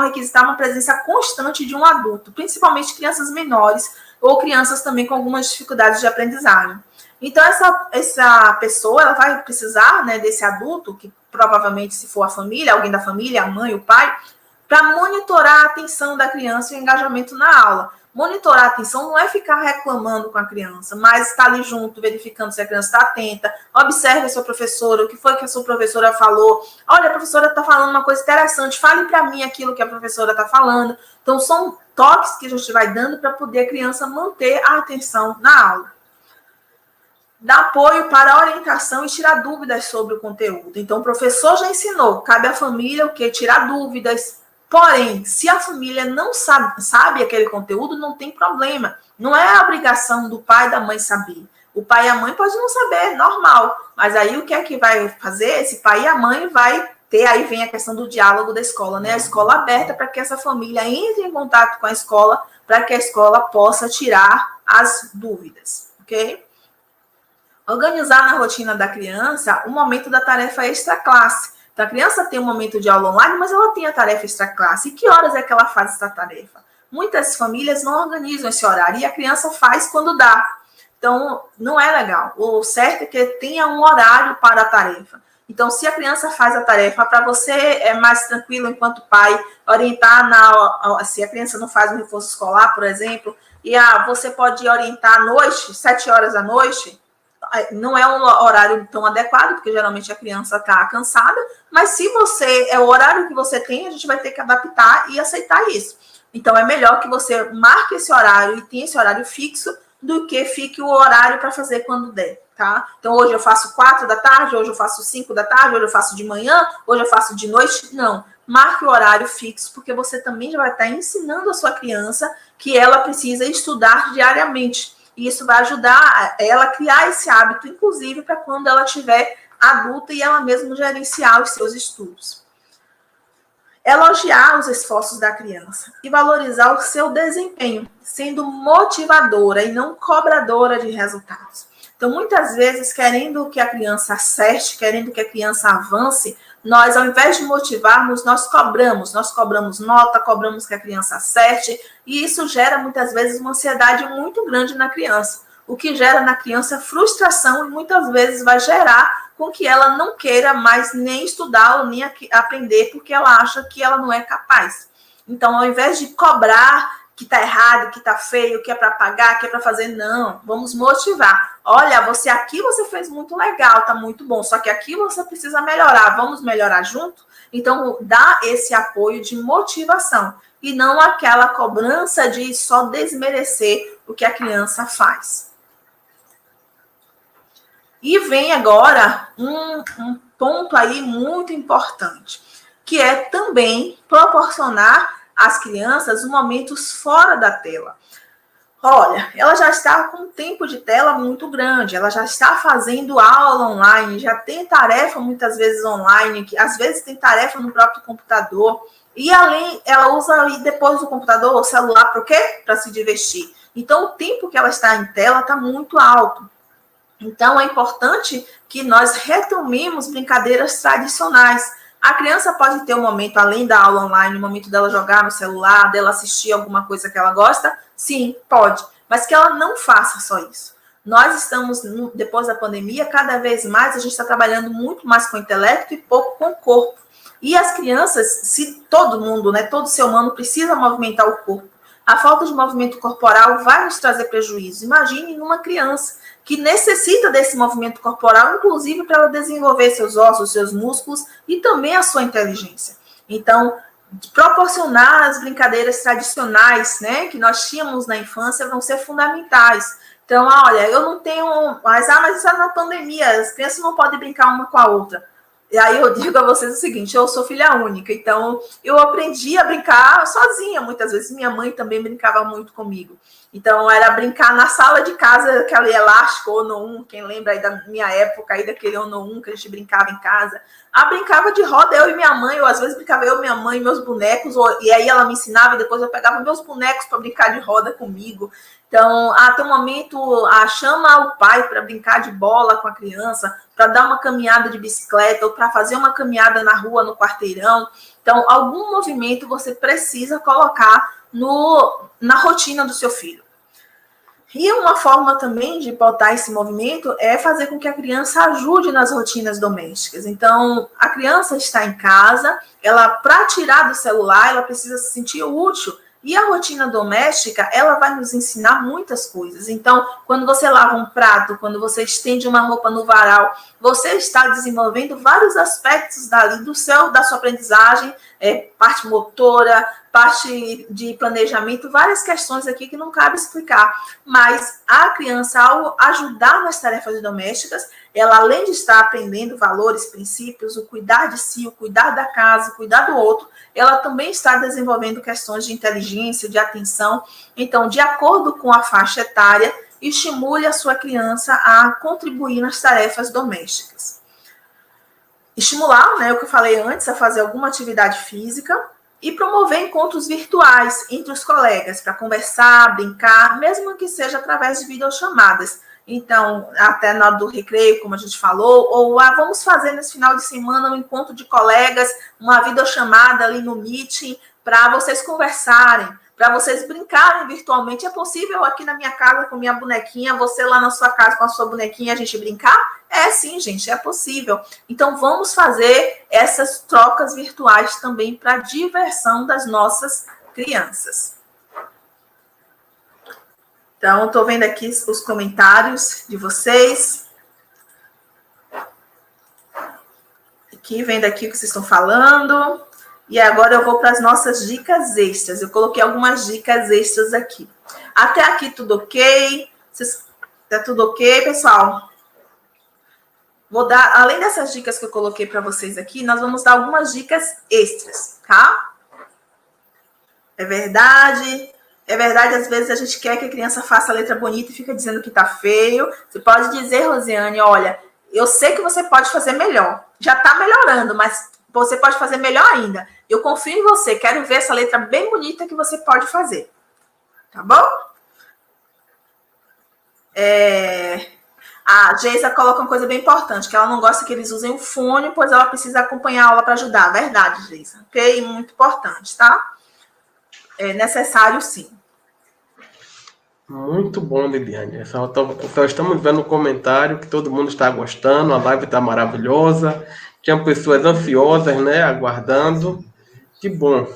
requisitar uma presença constante de um adulto, principalmente crianças menores ou crianças também com algumas dificuldades de aprendizagem. Então, essa pessoa ela vai precisar, né, desse adulto, que provavelmente, se for a família, alguém da família, a mãe, o pai, para monitorar a atenção da criança e o engajamento na aula. Monitorar a atenção não é ficar reclamando com a criança, mas estar ali junto, verificando se a criança está atenta. Observe a sua professora, o que foi que a sua professora falou. Olha, a professora está falando uma coisa interessante, fale para mim aquilo que a professora está falando. Então, são toques que a gente vai dando para poder a criança manter a atenção na aula. Dá apoio para a orientação e tirar dúvidas sobre o conteúdo. Então, o professor já ensinou, cabe à família o quê? Tirar dúvidas. Porém, se a família não sabe aquele conteúdo, não tem problema. Não é a obrigação do pai e da mãe saber. O pai e a mãe podem não saber, normal. Mas aí o que é que vai fazer? Esse pai e a mãe vai ter, aí vem a questão do diálogo da escola, né? A escola aberta para que essa família entre em contato com a escola, para que a escola possa tirar as dúvidas, ok? Organizar na rotina da criança o momento da tarefa extra-classe. Então, a criança tem um momento de aula online, mas ela tem a tarefa extra-classe. E que horas é que ela faz essa tarefa? Muitas famílias não organizam esse horário e a criança faz quando dá. Então, não é legal. O certo é que tenha um horário para a tarefa. Então, se a criança faz a tarefa, para você é mais tranquilo enquanto pai, orientar se a criança não faz um reforço escolar, por exemplo, e você pode orientar à noite, 7 horas da noite. Não é um horário tão adequado, porque geralmente a criança está cansada, mas se é o horário que você tem, a gente vai ter que adaptar e aceitar isso. Então, é melhor que você marque esse horário e tenha esse horário fixo do que fique o horário para fazer quando der, tá? Então, hoje eu faço 4 da tarde, hoje eu faço 5 da tarde, hoje eu faço de manhã, hoje eu faço de noite. Não, marque o horário fixo, porque você também já vai estar ensinando a sua criança que ela precisa estudar diariamente. E isso vai ajudar ela a criar esse hábito, inclusive, para quando ela estiver adulta e ela mesma gerenciar os seus estudos. Elogiar os esforços da criança e valorizar o seu desempenho, sendo motivadora e não cobradora de resultados. Então, muitas vezes, querendo que a criança acerte, querendo que a criança avance, nós, ao invés de motivarmos, nós cobramos nota, cobramos que a criança acerte, e isso gera, muitas vezes, uma ansiedade muito grande na criança, o que gera na criança frustração e muitas vezes vai gerar com que ela não queira mais nem estudar ou nem aprender, porque ela acha que ela não é capaz. Então, ao invés de cobrar que está errado, que está feio, que é para pagar, que é para fazer, não, vamos motivar. Olha, aqui você fez muito legal, tá muito bom, só que aqui você precisa melhorar, vamos melhorar junto? Então, dá esse apoio de motivação e não aquela cobrança de só desmerecer o que a criança faz. E vem agora um ponto aí muito importante, que é também proporcionar às crianças momentos fora da tela. Olha, ela já está com um tempo de tela muito grande, ela já está fazendo aula online, já tem tarefa muitas vezes online, que às vezes tem tarefa no próprio computador, e além, ela usa depois do computador o celular para o quê? Para se divertir. Então, o tempo que ela está em tela está muito alto. Então, é importante que nós retomemos brincadeiras tradicionais. A criança pode ter um momento, além da aula online, um momento dela jogar no celular, dela assistir alguma coisa que ela gosta? Sim, pode. Mas que ela não faça só isso. Nós estamos, depois da pandemia, cada vez mais a gente está trabalhando muito mais com o intelecto e pouco com o corpo. E as crianças, se todo mundo, né, todo ser humano precisa movimentar o corpo. A falta de movimento corporal vai nos trazer prejuízo. Imagine numa criança que necessita desse movimento corporal, inclusive para ela desenvolver seus ossos, seus músculos e também a sua inteligência. Então, proporcionar as brincadeiras tradicionais, né, que nós tínhamos na infância, vão ser fundamentais. Então, olha, eu não tenho, mas isso é na pandemia, as crianças não podem brincar uma com a outra. E aí eu digo a vocês o seguinte, eu sou filha única, então eu aprendi a brincar sozinha, muitas vezes minha mãe também brincava muito comigo. Então era brincar na sala de casa, aquele elástico Ono 1, quem lembra aí da minha época, aí daquele Ono 1 que a gente brincava em casa. Brincava de roda, eu e minha mãe, ou às vezes brincava eu, minha mãe, meus bonecos, e aí ela me ensinava e depois eu pegava meus bonecos para brincar de roda comigo. Então, até um momento, chama o pai para brincar de bola com a criança, para dar uma caminhada de bicicleta, ou para fazer uma caminhada na rua, no quarteirão. Então, algum movimento você precisa colocar na rotina do seu filho. E uma forma também de botar esse movimento é fazer com que a criança ajude nas rotinas domésticas. Então, a criança está em casa, ela, para tirar do celular, ela precisa se sentir útil. E a rotina doméstica, ela vai nos ensinar muitas coisas. Então, quando você lava um prato, quando você estende uma roupa no varal, você está desenvolvendo vários aspectos da sua aprendizagem, parte motora, parte de planejamento, várias questões aqui que não cabe explicar. Mas a criança, ao ajudar nas tarefas domésticas, ela, além de estar aprendendo valores, princípios, o cuidar de si, o cuidar da casa, o cuidar do outro, ela também está desenvolvendo questões de inteligência, de atenção. Então, de acordo com a faixa etária, estimule a sua criança a contribuir nas tarefas domésticas. Estimular, né, o que eu falei antes, a fazer alguma atividade física e promover encontros virtuais entre os colegas para conversar, brincar, mesmo que seja através de videochamadas. Então, até na hora do recreio, como a gente falou, ou vamos fazer nesse final de semana um encontro de colegas, uma videochamada ali no Meeting, para vocês conversarem, para vocês brincarem virtualmente. É possível aqui na minha casa com minha bonequinha, você lá na sua casa com a sua bonequinha, a gente brincar? É sim, gente, é possível. Então, vamos fazer essas trocas virtuais também para a diversão das nossas crianças. Então, estou vendo aqui os comentários de vocês. Aqui, vendo aqui o que vocês estão falando. E agora eu vou para as nossas dicas extras. Eu coloquei algumas dicas extras aqui. Até aqui tudo ok? Tá tudo ok, pessoal? Vou dar, além dessas dicas que eu coloquei para vocês aqui, nós vamos dar algumas dicas extras, tá? É verdade, às vezes a gente quer que a criança faça a letra bonita e fica dizendo que tá feio. Você pode dizer, Rosiane, olha, eu sei que você pode fazer melhor. Já tá melhorando, mas você pode fazer melhor ainda. Eu confio em você, quero ver essa letra bem bonita que você pode fazer. Tá bom? A Geisa coloca uma coisa bem importante, que ela não gosta que eles usem o fone, pois ela precisa acompanhar a aula para ajudar. Verdade, Geisa. Ok? Muito importante, tá? É necessário, sim. Muito bom, Liliane. Só estamos vendo no comentário que todo mundo está gostando, a live está maravilhosa. Tinha pessoas ansiosas, né, aguardando. Que bom.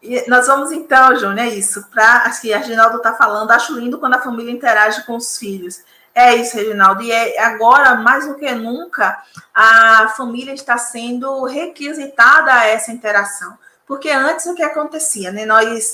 E nós vamos então, Júnior, é isso. Acho que a Reginaldo está falando, acho lindo quando a família interage com os filhos. É isso, Reginaldo. E agora, mais do que nunca, a família está sendo requisitada a essa interação. Porque antes o que acontecia, né?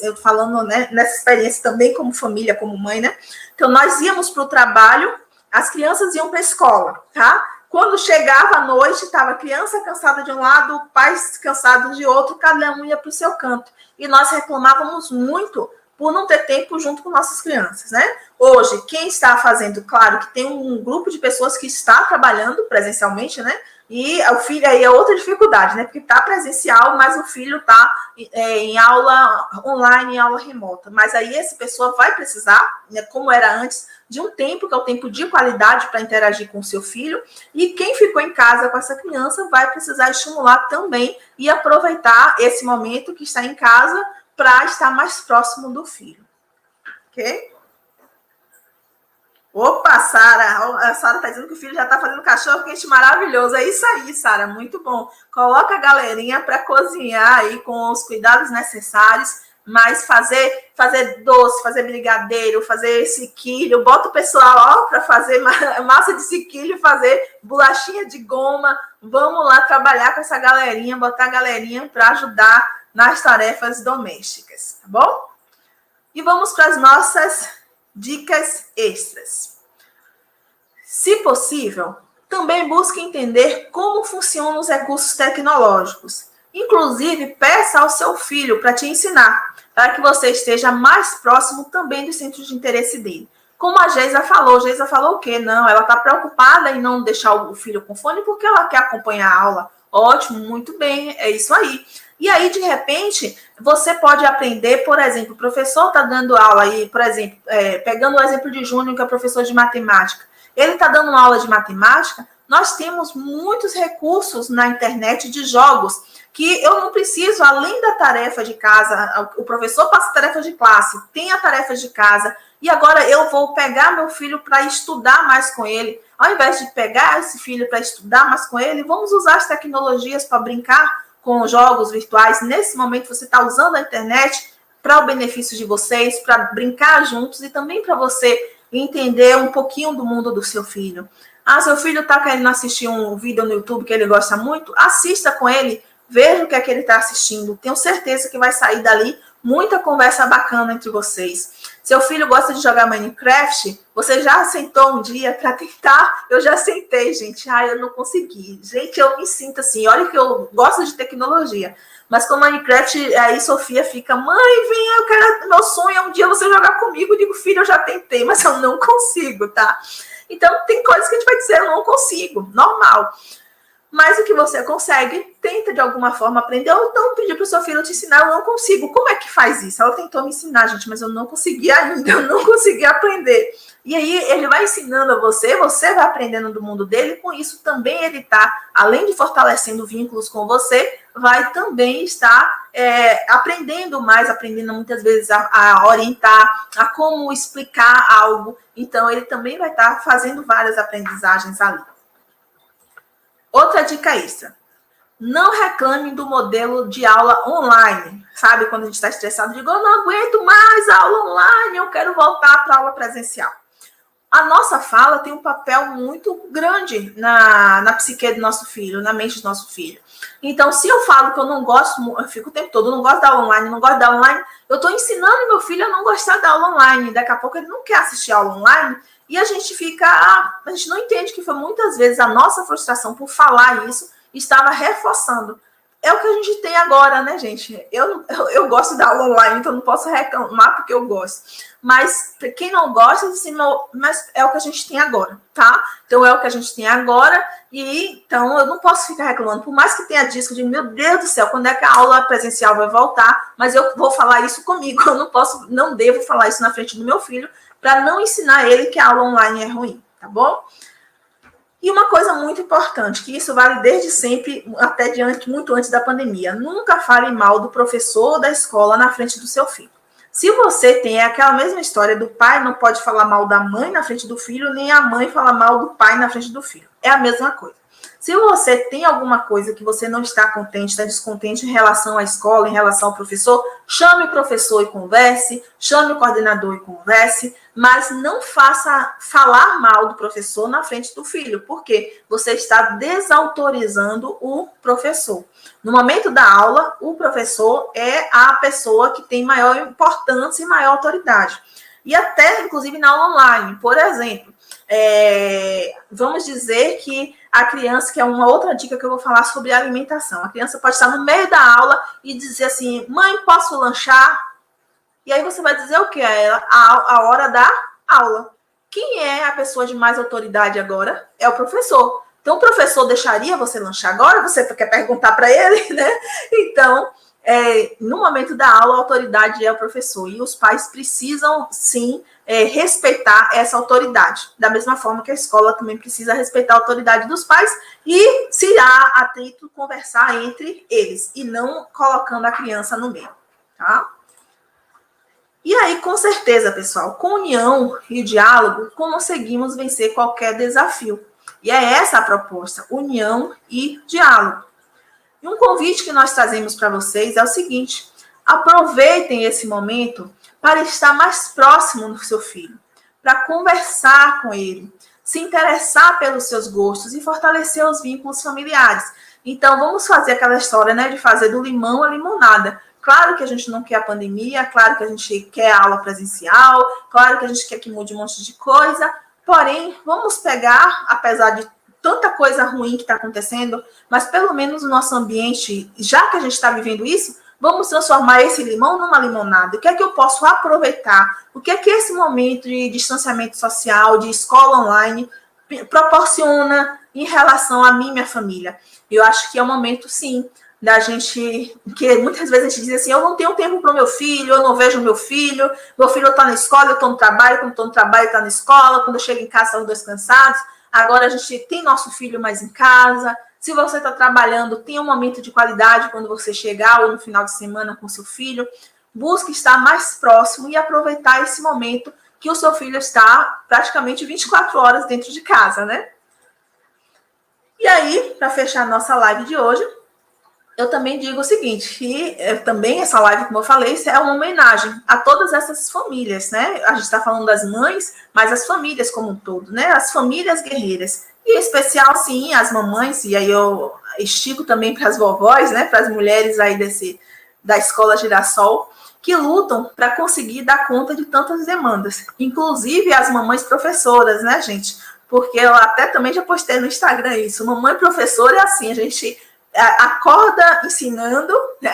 Eu falando, né, nessa experiência também como família, como mãe, né? Então, nós íamos para o trabalho, as crianças iam para a escola, tá? Quando chegava a noite, estava a criança cansada de um lado, pais cansados de outro, cada um ia para o seu canto. E nós reclamávamos muito por não ter tempo junto com nossas crianças, né? Hoje, quem está fazendo, claro que tem um grupo de pessoas que está trabalhando presencialmente, né? E o filho aí é outra dificuldade, né? Porque está presencial, mas o filho está em aula online, em aula remota. Mas aí essa pessoa vai precisar, né, como era antes, de um tempo, que é o tempo de qualidade para interagir com o seu filho. E quem ficou em casa com essa criança vai precisar estimular também e aproveitar esse momento que está em casa para estar mais próximo do filho. Ok? Opa, Sara, a Sara está dizendo que o filho já está fazendo cachorro quente maravilhoso. É isso aí, Sara, muito bom. Coloca a galerinha para cozinhar aí com os cuidados necessários, mas fazer doce, fazer brigadeiro, fazer sequilho, bota o pessoal para fazer massa de sequilho, fazer bolachinha de goma. Vamos lá trabalhar com essa galerinha, botar a galerinha para ajudar nas tarefas domésticas, tá bom? E vamos para as nossas dicas extras. Se possível, também busque entender como funcionam os recursos tecnológicos. Inclusive, peça ao seu filho para te ensinar, para que você esteja mais próximo também dos centros de interesse dele. Como a Geisa falou o quê? Não, ela está preocupada em não deixar o filho com fone porque ela quer acompanhar a aula. Ótimo, muito bem, é isso aí. E aí, de repente, você pode aprender, por exemplo, o professor está dando aula aí, por exemplo, pegando o exemplo de Júnior, que é professor de matemática. Ele está dando uma aula de matemática, nós temos muitos recursos na internet de jogos que eu não preciso, além da tarefa de casa, o professor passa tarefa de classe, tem a tarefa de casa, e agora eu vou pegar meu filho para estudar mais com ele. Ao invés de pegar esse filho para estudar mais com ele, vamos usar as tecnologias para brincar com jogos virtuais. Nesse momento, você está usando a internet para o benefício de vocês, para brincar juntos e também para você entender um pouquinho do mundo do seu filho. Ah, seu filho está querendo assistir um vídeo no YouTube que ele gosta muito? Assista com ele, veja o que é que ele está assistindo. Tenho certeza que vai sair dali muita conversa bacana entre vocês. Seu filho gosta de jogar Minecraft? Você já sentou um dia para tentar? Eu já sentei, gente. Ai, eu não consegui. Gente, eu me sinto assim. Olha que eu gosto de tecnologia. Mas com Minecraft, aí Sofia fica, mãe, vem, eu quero, meu sonho é um dia você jogar comigo. Eu digo, filho, eu já tentei, mas eu não consigo, tá? Então, tem coisas que a gente vai dizer, eu não consigo. Normal. Mas o que você consegue, tenta de alguma forma aprender, ou então pedir para o seu filho te ensinar, eu não consigo. Como é que faz isso? Ela tentou me ensinar, gente, mas eu não consegui ainda, eu não consegui aprender. E aí ele vai ensinando a você vai aprendendo do mundo dele, com isso também ele está, além de fortalecendo vínculos com você, vai também estar aprendendo mais, aprendendo muitas vezes a orientar, a como explicar algo. Então ele também vai estar fazendo várias aprendizagens ali. Outra dica extra. Não reclame do modelo de aula online. Sabe, quando a gente está estressado, digo, eu não aguento mais a aula online, eu quero voltar para a aula presencial. A nossa fala tem um papel muito grande na psique do nosso filho, na mente do nosso filho. Então, se eu falo que eu não gosto, eu fico o tempo todo, eu não gosto da aula online, não gosto da aula online, eu estou ensinando meu filho a não gostar da aula online. Daqui a pouco ele não quer assistir a aula online e a gente fica, a gente não entende que foi muitas vezes a nossa frustração por falar isso estava reforçando. É o que a gente tem agora, né, gente? Eu gosto da aula online, então não posso reclamar porque eu gosto. Mas, para quem não gosta, assim, mas é o que a gente tem agora, tá? Então, é o que a gente tem agora, e então eu não posso ficar reclamando. Por mais que tenha disco de, meu Deus do céu, quando é que a aula presencial vai voltar? Mas eu vou falar isso comigo, eu não devo falar isso na frente do meu filho, para não ensinar ele que a aula online é ruim, tá bom? E uma coisa muito importante, que isso vale desde sempre, até muito antes da pandemia. Nunca fale mal do professor ou da escola na frente do seu filho. Se você tem aquela mesma história do pai não pode falar mal da mãe na frente do filho, nem a mãe fala mal do pai na frente do filho. É a mesma coisa. Se você tem alguma coisa que você não está contente, está descontente em relação à escola, em relação ao professor, chame o professor e converse, chame o coordenador e converse, mas não faça falar mal do professor na frente do filho, porque você está desautorizando o professor. No momento da aula, o professor é a pessoa que tem maior importância e maior autoridade. E até, inclusive, na aula online. Por exemplo, vamos dizer que a criança, que é uma outra dica que eu vou falar sobre alimentação. A criança pode estar no meio da aula e dizer assim, mãe, posso lanchar? E aí você vai dizer o que a ela? A hora da aula. Quem é a pessoa de mais autoridade agora? É o professor. Então, o professor deixaria você lanchar agora? Você quer perguntar para ele, né? Então, no momento da aula, a autoridade é o professor. E os pais precisam, sim, respeitar essa autoridade. Da mesma forma que a escola também precisa respeitar a autoridade dos pais e se há atrito, conversar entre eles. E não colocando a criança no meio, tá? E aí, com certeza, pessoal, com união e diálogo, conseguimos vencer qualquer desafio. E é essa a proposta, união e diálogo. E um convite que nós trazemos para vocês é o seguinte, Aproveitem esse momento para estar mais próximo do seu filho, para conversar com ele, se interessar pelos seus gostos e fortalecer os vínculos familiares. Então, vamos fazer aquela história, né, de fazer do limão a limonada. Claro que a gente não quer a pandemia, claro que a gente quer a aula presencial, claro que a gente quer que mude um monte de coisa, porém, vamos pegar, apesar de tanta coisa ruim que está acontecendo, mas pelo menos no nosso ambiente, já que a gente está vivendo isso, vamos transformar esse limão numa limonada. O que é que eu posso aproveitar? O que é que esse momento de distanciamento social, de escola online, proporciona em relação a mim e minha família? Eu acho que é um momento, sim, da gente, que muitas vezes a gente diz assim, eu não tenho tempo para o meu filho, eu não vejo meu filho está na escola, eu estou no trabalho, quando estou no trabalho, está na escola, quando eu chego em casa, estão os dois cansados. Agora a gente tem nosso filho mais em casa. Se você está trabalhando, tenha um momento de qualidade quando você chegar ou no final de semana com seu filho. Busque estar mais próximo e aproveitar esse momento que o seu filho está praticamente 24 horas dentro de casa, né? E aí, para fechar a nossa live de hoje, eu também digo o seguinte, que também essa live, como eu falei, é uma homenagem a todas essas famílias, né? A gente está falando das mães, mas as famílias como um todo, né? As famílias guerreiras. E em especial, sim, as mamães, e aí eu estico também para as vovós, né? Para as mulheres aí da Escola Girassol, que lutam para conseguir dar conta de tantas demandas. Inclusive as mamães professoras, né, gente? Porque eu até também já postei no Instagram isso. Mamãe professora é assim, a gente acorda ensinando, né?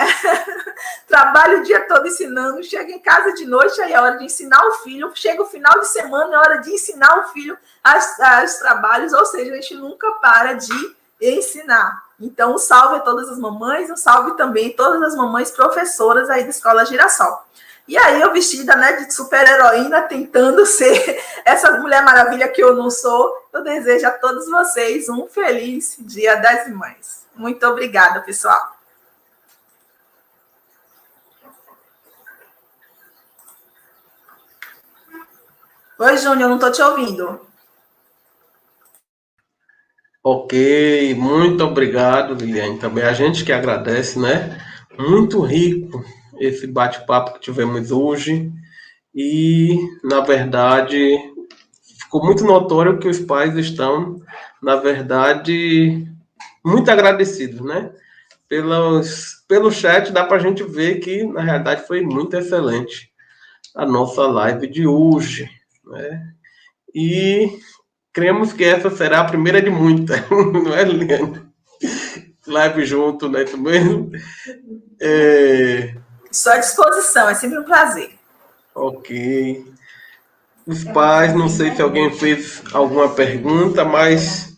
Trabalha o dia todo ensinando, chega em casa de noite, aí é hora de ensinar o filho, chega o final de semana, é hora de ensinar o filho os trabalhos, ou seja, a gente nunca para de ensinar. Então, um salve a todas as mamães, um salve também a todas as mamães professoras aí da Escola Girassol. E aí, eu vestida, né, de super-heroína, tentando ser essa Mulher Maravilha que eu não sou, eu desejo a todos vocês um feliz Dia das Mães. Muito obrigada, pessoal. Oi, Júnior, não estou te ouvindo. Ok, muito obrigado, Liliane. Também a gente que agradece, né? Muito rico esse bate-papo que tivemos hoje. E, na verdade, ficou muito notório que os pais estão, na verdade, muito agradecidos, né? Pelo chat dá para a gente ver que, na realidade, foi muito excelente a nossa live de hoje, né? E cremos que essa será a primeira de muitas, não é, Liliane? Live junto, né? Também. Estou à disposição, é sempre um prazer. Ok. Os pais, não sei se alguém fez alguma pergunta, mas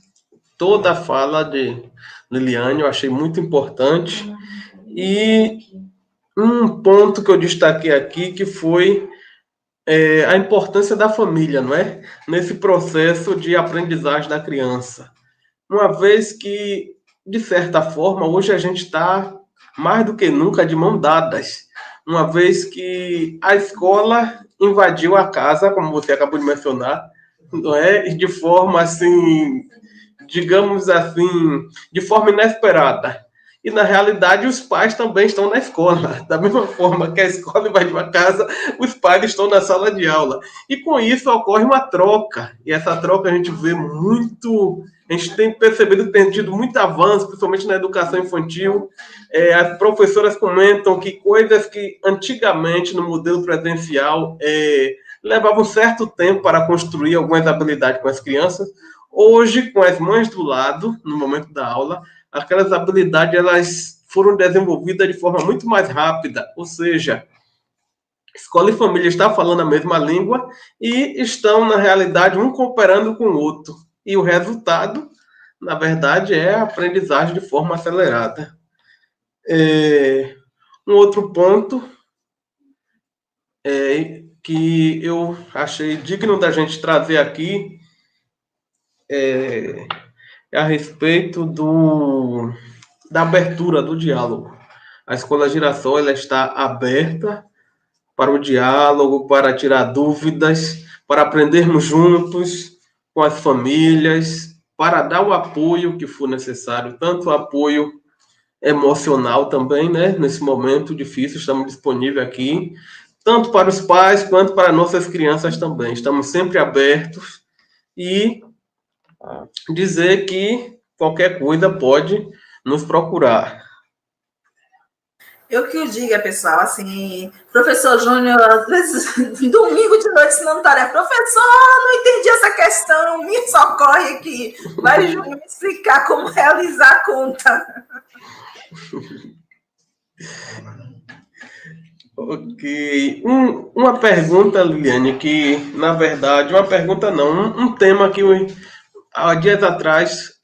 toda a fala de Liliane eu achei muito importante. E um ponto que eu destaquei aqui que foi a importância da família, não é? Nesse processo de aprendizagem da criança. Uma vez que, de certa forma, hoje a gente está mais do que nunca de mão dadas. Uma vez que a escola invadiu a casa, como você acabou de mencionar, não é? E de forma assim, digamos assim, de forma inesperada. E, na realidade, os pais também estão na escola. Da mesma forma que a escola invadiu a casa, os pais estão na sala de aula. E, com isso, ocorre uma troca. E essa troca a gente vê muito... A gente tem percebido que tem tido muito avanço, principalmente na educação infantil. As professoras comentam que coisas que, antigamente, no modelo presencial, levavam um certo tempo para construir algumas habilidades com as crianças, hoje, com as mães do lado, no momento da aula, aquelas habilidades elas foram desenvolvidas de forma muito mais rápida, ou seja, escola e família estão falando a mesma língua e estão, na realidade, um cooperando com o outro. E o resultado, na verdade, é a aprendizagem de forma acelerada. Um outro ponto que eu achei digno da gente trazer aqui é a respeito da abertura do diálogo. A Escola Girassol ela está aberta para o diálogo, para tirar dúvidas, para aprendermos juntos com as famílias, para dar o apoio que for necessário, tanto o apoio emocional também, né? Nesse momento difícil, estamos disponíveis aqui, tanto para os pais quanto para nossas crianças também. Estamos sempre abertos e dizer que qualquer coisa pode nos procurar. Eu que o diga, pessoal, assim, professor Júnior, às vezes, domingo de noite, se não tarefa, professor, não entendi essa questão, me socorre aqui, vai Júnior me explicar como realizar a conta. Ok. Uma pergunta, Liliane, que, na verdade, uma pergunta não, um tema que há dias atrás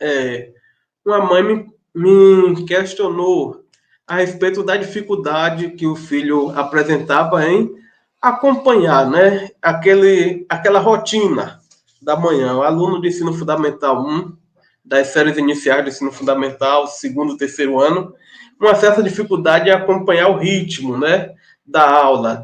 uma mãe me questionou a respeito da dificuldade que o filho apresentava em acompanhar, né, aquela rotina da manhã. O aluno de ensino fundamental 1, das séries iniciais do ensino fundamental, segundo, terceiro ano, uma certa dificuldade em acompanhar o ritmo, né, da aula,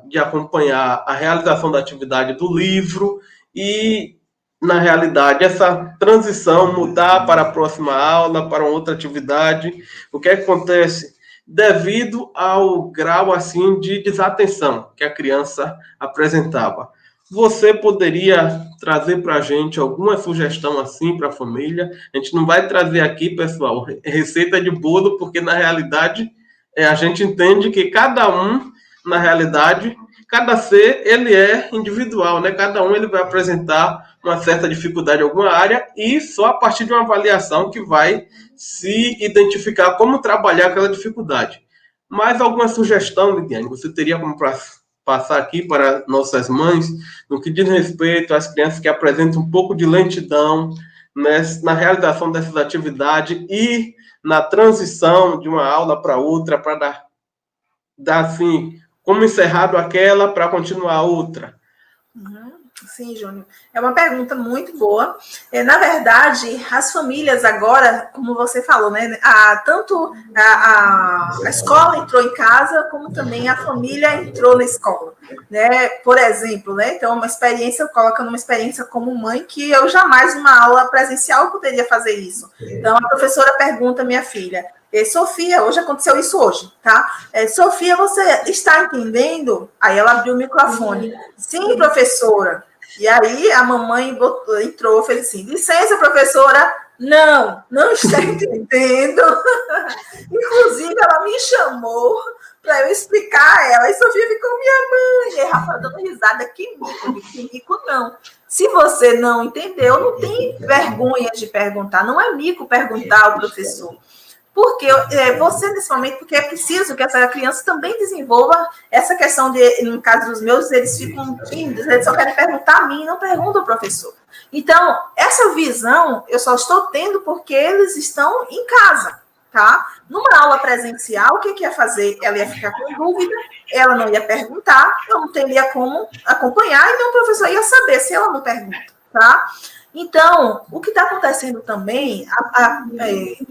de acompanhar a realização da atividade do livro e, na realidade, essa transição, mudar para a próxima aula, para outra atividade. O que acontece? Devido ao grau assim de desatenção que a criança apresentava. Você poderia trazer para a gente alguma sugestão assim para a família? A gente não vai trazer aqui, pessoal, receita de bolo, porque na realidade a gente entende que cada um, na realidade, cada ser ele é individual, né? Cada um ele vai apresentar uma certa dificuldade em alguma área e só a partir de uma avaliação que vai se identificar como trabalhar aquela dificuldade. Mais alguma sugestão, Lidiane, você teria como passar aqui para nossas mães no que diz respeito às crianças que apresentam um pouco de lentidão, né, na realização dessas atividades e na transição de uma aula para outra, para dar assim, como encerrado aquela para continuar outra? Sim, Júnior. É uma pergunta muito boa. Na verdade, as famílias agora, como você falou, né? Tanto a escola entrou em casa, como também a família entrou na escola. Né? Por exemplo, né? Então, uma experiência, colocando uma experiência como mãe, que eu jamais, numa aula presencial, poderia fazer isso. Então, a professora pergunta à minha filha, Sofia, hoje aconteceu isso hoje, tá? Sofia, você está entendendo? Aí ela abriu o microfone. Sim, professora. E aí a mamãe entrou, fez assim, licença, professora, não está entendendo. Inclusive, ela me chamou para eu explicar a ela. E Sofia ficou, minha mãe. E aí Rafa dando risada, que mico não. Se você não entendeu, não tem vergonha de perguntar. Não é mico perguntar ao professor. Porque você, nesse momento, porque é preciso que essa criança também desenvolva essa questão de, no caso dos meus, eles ficam tímidos, eles só querem perguntar a mim, não perguntam ao professor. Então, essa visão eu só estou tendo porque eles estão em casa, tá? Numa aula presencial, o que ia fazer? Ela ia ficar com dúvida, ela não ia perguntar, eu não teria como acompanhar, então o professor ia saber se ela não pergunta, tá? Então, o que está acontecendo também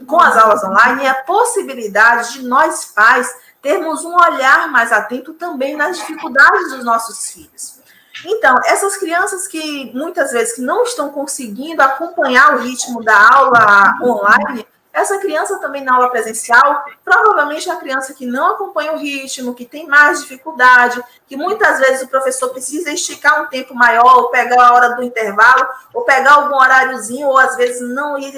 com as aulas online é a possibilidade de nós, pais, termos um olhar mais atento também nas dificuldades dos nossos filhos. Então, essas crianças que muitas vezes não estão conseguindo acompanhar o ritmo da aula online, essa criança também na aula presencial, provavelmente é a criança que não acompanha o ritmo, que tem mais dificuldade, que muitas vezes o professor precisa esticar um tempo maior, ou pegar a hora do intervalo, ou pegar algum horáriozinho, ou às vezes não ir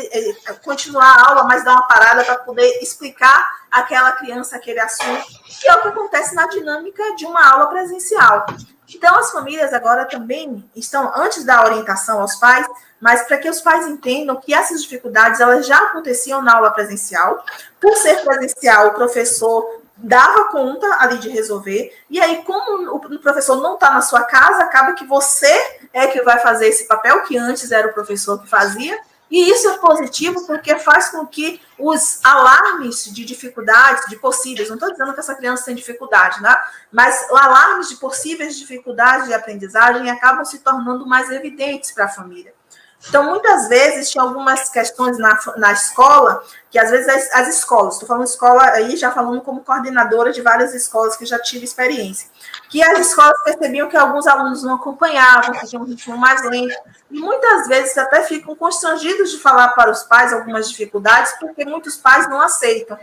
continuar a aula, mas dar uma parada para poder explicar àquela criança aquele assunto, que é o que acontece na dinâmica de uma aula presencial. Então, as famílias agora também estão, antes da orientação aos pais, mas para que os pais entendam que essas dificuldades elas já aconteciam na aula presencial. Por ser presencial, o professor dava conta ali de resolver, e aí, como o professor não está na sua casa, acaba que você é que vai fazer esse papel, que antes era o professor que fazia, e isso é positivo porque faz com que os alarmes de dificuldades, de possíveis, não estou dizendo que essa criança tem dificuldade, né? Mas alarmes de possíveis dificuldades de aprendizagem acabam se tornando mais evidentes para a família. Então, muitas vezes, tinha algumas questões na escola, que às vezes as escolas, estou falando escola aí, já falando como coordenadora de várias escolas que já tive experiência, que as escolas percebiam que alguns alunos não acompanhavam, que tinham um ritmo mais lento, e muitas vezes até ficam constrangidos de falar para os pais algumas dificuldades, porque muitos pais não aceitam.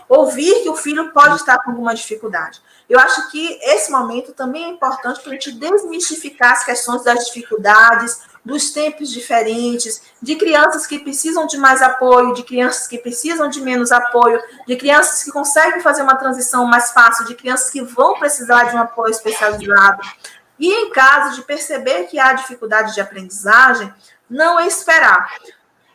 ouvir que o filho pode estar com alguma dificuldade. Eu acho que esse momento também é importante para a gente desmistificar as questões das dificuldades, dos tempos diferentes, de crianças que precisam de mais apoio, de crianças que precisam de menos apoio, de crianças que conseguem fazer uma transição mais fácil, de crianças que vão precisar de um apoio especializado. E em caso de perceber que há dificuldade de aprendizagem, não esperar.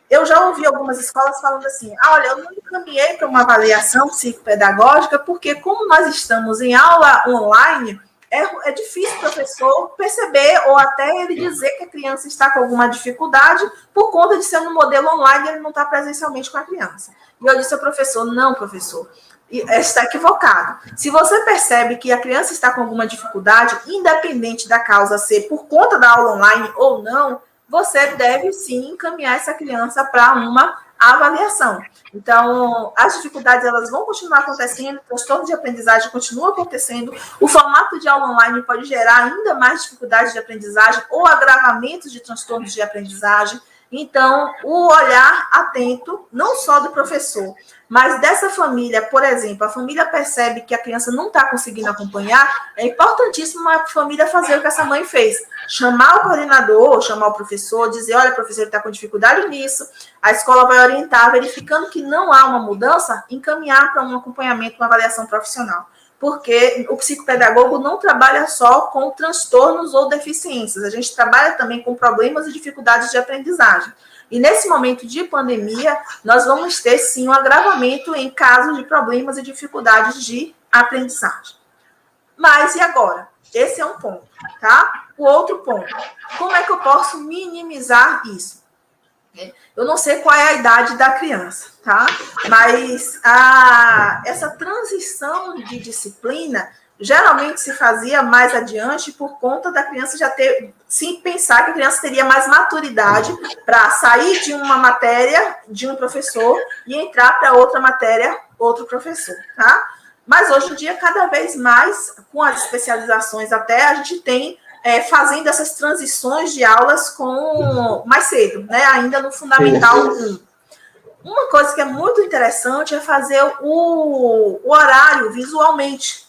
Eu já ouvi algumas escolas falando assim, olha, eu não encaminhei para uma avaliação psicopedagógica porque como nós estamos em aula online, é difícil o professor perceber ou até ele dizer que a criança está com alguma dificuldade por conta de ser no modelo online e ele não está presencialmente com a criança. E eu disse ao professor, não, professor, está equivocado. Se você percebe que a criança está com alguma dificuldade, independente da causa ser por conta da aula online ou não, você deve sim encaminhar essa criança para uma avaliação. Então, as dificuldades elas vão continuar acontecendo, o transtorno de aprendizagem continua acontecendo, o formato de aula online pode gerar ainda mais dificuldades de aprendizagem ou agravamentos de transtornos de aprendizagem. Então, o olhar atento, não só do professor, mas dessa família, por exemplo, a família percebe que a criança não está conseguindo acompanhar, é importantíssimo a família fazer o que essa mãe fez. Chamar o coordenador, chamar o professor, dizer, olha, professor, ele está com dificuldade nisso, a escola vai orientar, verificando que não há uma mudança, encaminhar para um acompanhamento, uma avaliação profissional. Porque o psicopedagogo não trabalha só com transtornos ou deficiências, a gente trabalha também com problemas e dificuldades de aprendizagem. E nesse momento de pandemia, nós vamos ter, sim, um agravamento em casos de problemas e dificuldades de aprendizagem. Mas e agora? Esse é um ponto, tá? O outro ponto, como é que eu posso minimizar isso? Eu não sei qual é a idade da criança, tá? Mas essa transição de disciplina geralmente se fazia mais adiante por conta da criança já ter, sim, pensar que a criança teria mais maturidade para sair de uma matéria de um professor e entrar para outra matéria, outro professor, tá? Mas hoje em dia, cada vez mais, com as especializações até, a gente tem fazendo essas transições de aulas com mais cedo, né? Ainda no Fundamental 1. Uma coisa que é muito interessante é fazer o horário visualmente.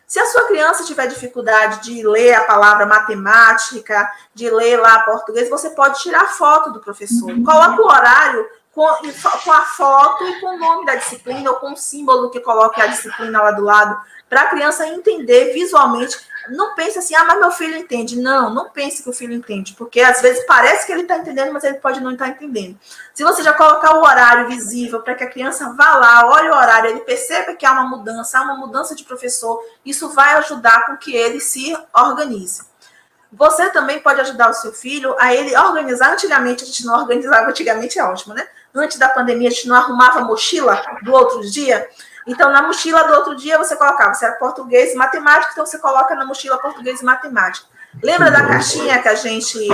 Se a sua criança tiver dificuldade de ler a palavra matemática, de ler lá português, você pode tirar foto do professor. Coloca o horário com a foto e com o nome da disciplina, ou com o símbolo que coloque a disciplina lá do lado, para a criança entender visualmente. Não pense assim, mas meu filho entende. Não pense que o filho entende, porque às vezes parece que ele está entendendo, mas ele pode não estar entendendo. Se você já colocar o horário visível para que a criança vá lá, olhe o horário, ele perceba que há uma mudança de professor, isso vai ajudar com que ele se organize. Você também pode ajudar o seu filho a ele organizar. Antigamente, a gente não organizava, antigamente é ótimo, né? Antes da pandemia, a gente não arrumava a mochila do outro dia. Então, na mochila do outro dia, você colocava, se era português e matemática, então você coloca na mochila português e matemática. Lembra da caixinha que a gente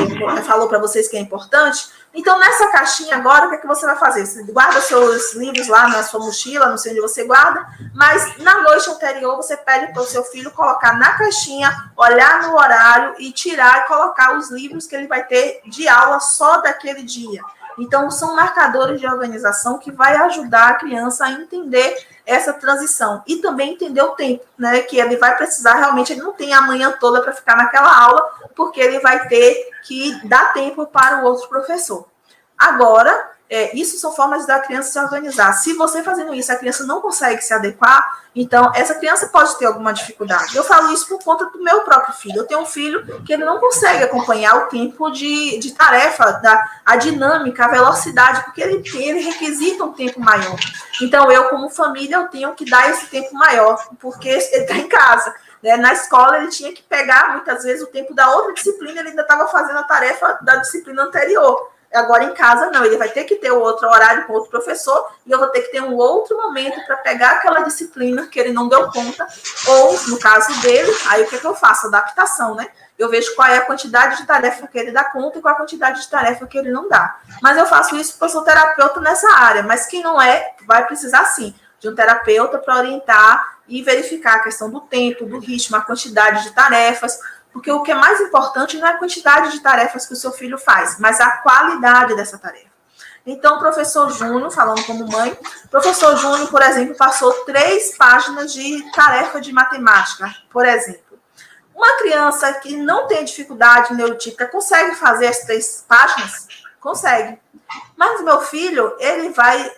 falou para vocês que é importante? Então, nessa caixinha agora, o que é que você vai fazer? Você guarda seus livros lá na sua mochila, não sei onde você guarda, mas na noite anterior você pede para o seu filho colocar na caixinha, olhar no horário e tirar e colocar os livros que ele vai ter de aula só daquele dia. Então, são marcadores de organização que vai ajudar a criança a entender essa transição. E também entender o tempo, né? Que ele vai precisar, realmente, ele não tem a manhã toda para ficar naquela aula, porque ele vai ter que dar tempo para o outro professor. Agora, isso são formas da criança se organizar. Se você fazendo isso, a criança não consegue se adequar, então essa criança pode ter alguma dificuldade. Eu falo isso por conta do meu próprio filho. Eu tenho um filho que ele não consegue acompanhar o tempo de tarefa, a dinâmica, a velocidade, porque ele requisita um tempo maior. Então, eu, como família, eu tenho que dar esse tempo maior, porque ele está em casa. Né? Na escola, ele tinha que pegar, muitas vezes, o tempo da outra disciplina, ele ainda estava fazendo a tarefa da disciplina anterior. Agora, em casa, não. Ele vai ter que ter o outro horário com outro professor e eu vou ter que ter um outro momento para pegar aquela disciplina que ele não deu conta. Ou, no caso dele, aí o que eu faço? Adaptação, né? Eu vejo qual é a quantidade de tarefa que ele dá conta e qual é a quantidade de tarefa que ele não dá. Mas eu faço isso porque eu sou terapeuta nessa área. Mas quem não é, vai precisar, sim, de um terapeuta para orientar e verificar a questão do tempo, do ritmo, a quantidade de tarefas. Porque o que é mais importante não é a quantidade de tarefas que o seu filho faz, mas a qualidade dessa tarefa. Então, o professor Júnior, falando como mãe, o professor Júnior, por exemplo, passou 3 páginas de tarefa de matemática, por exemplo. Uma criança que não tem dificuldade neurotípica consegue fazer as 3 páginas? Consegue. Mas meu filho, ele vai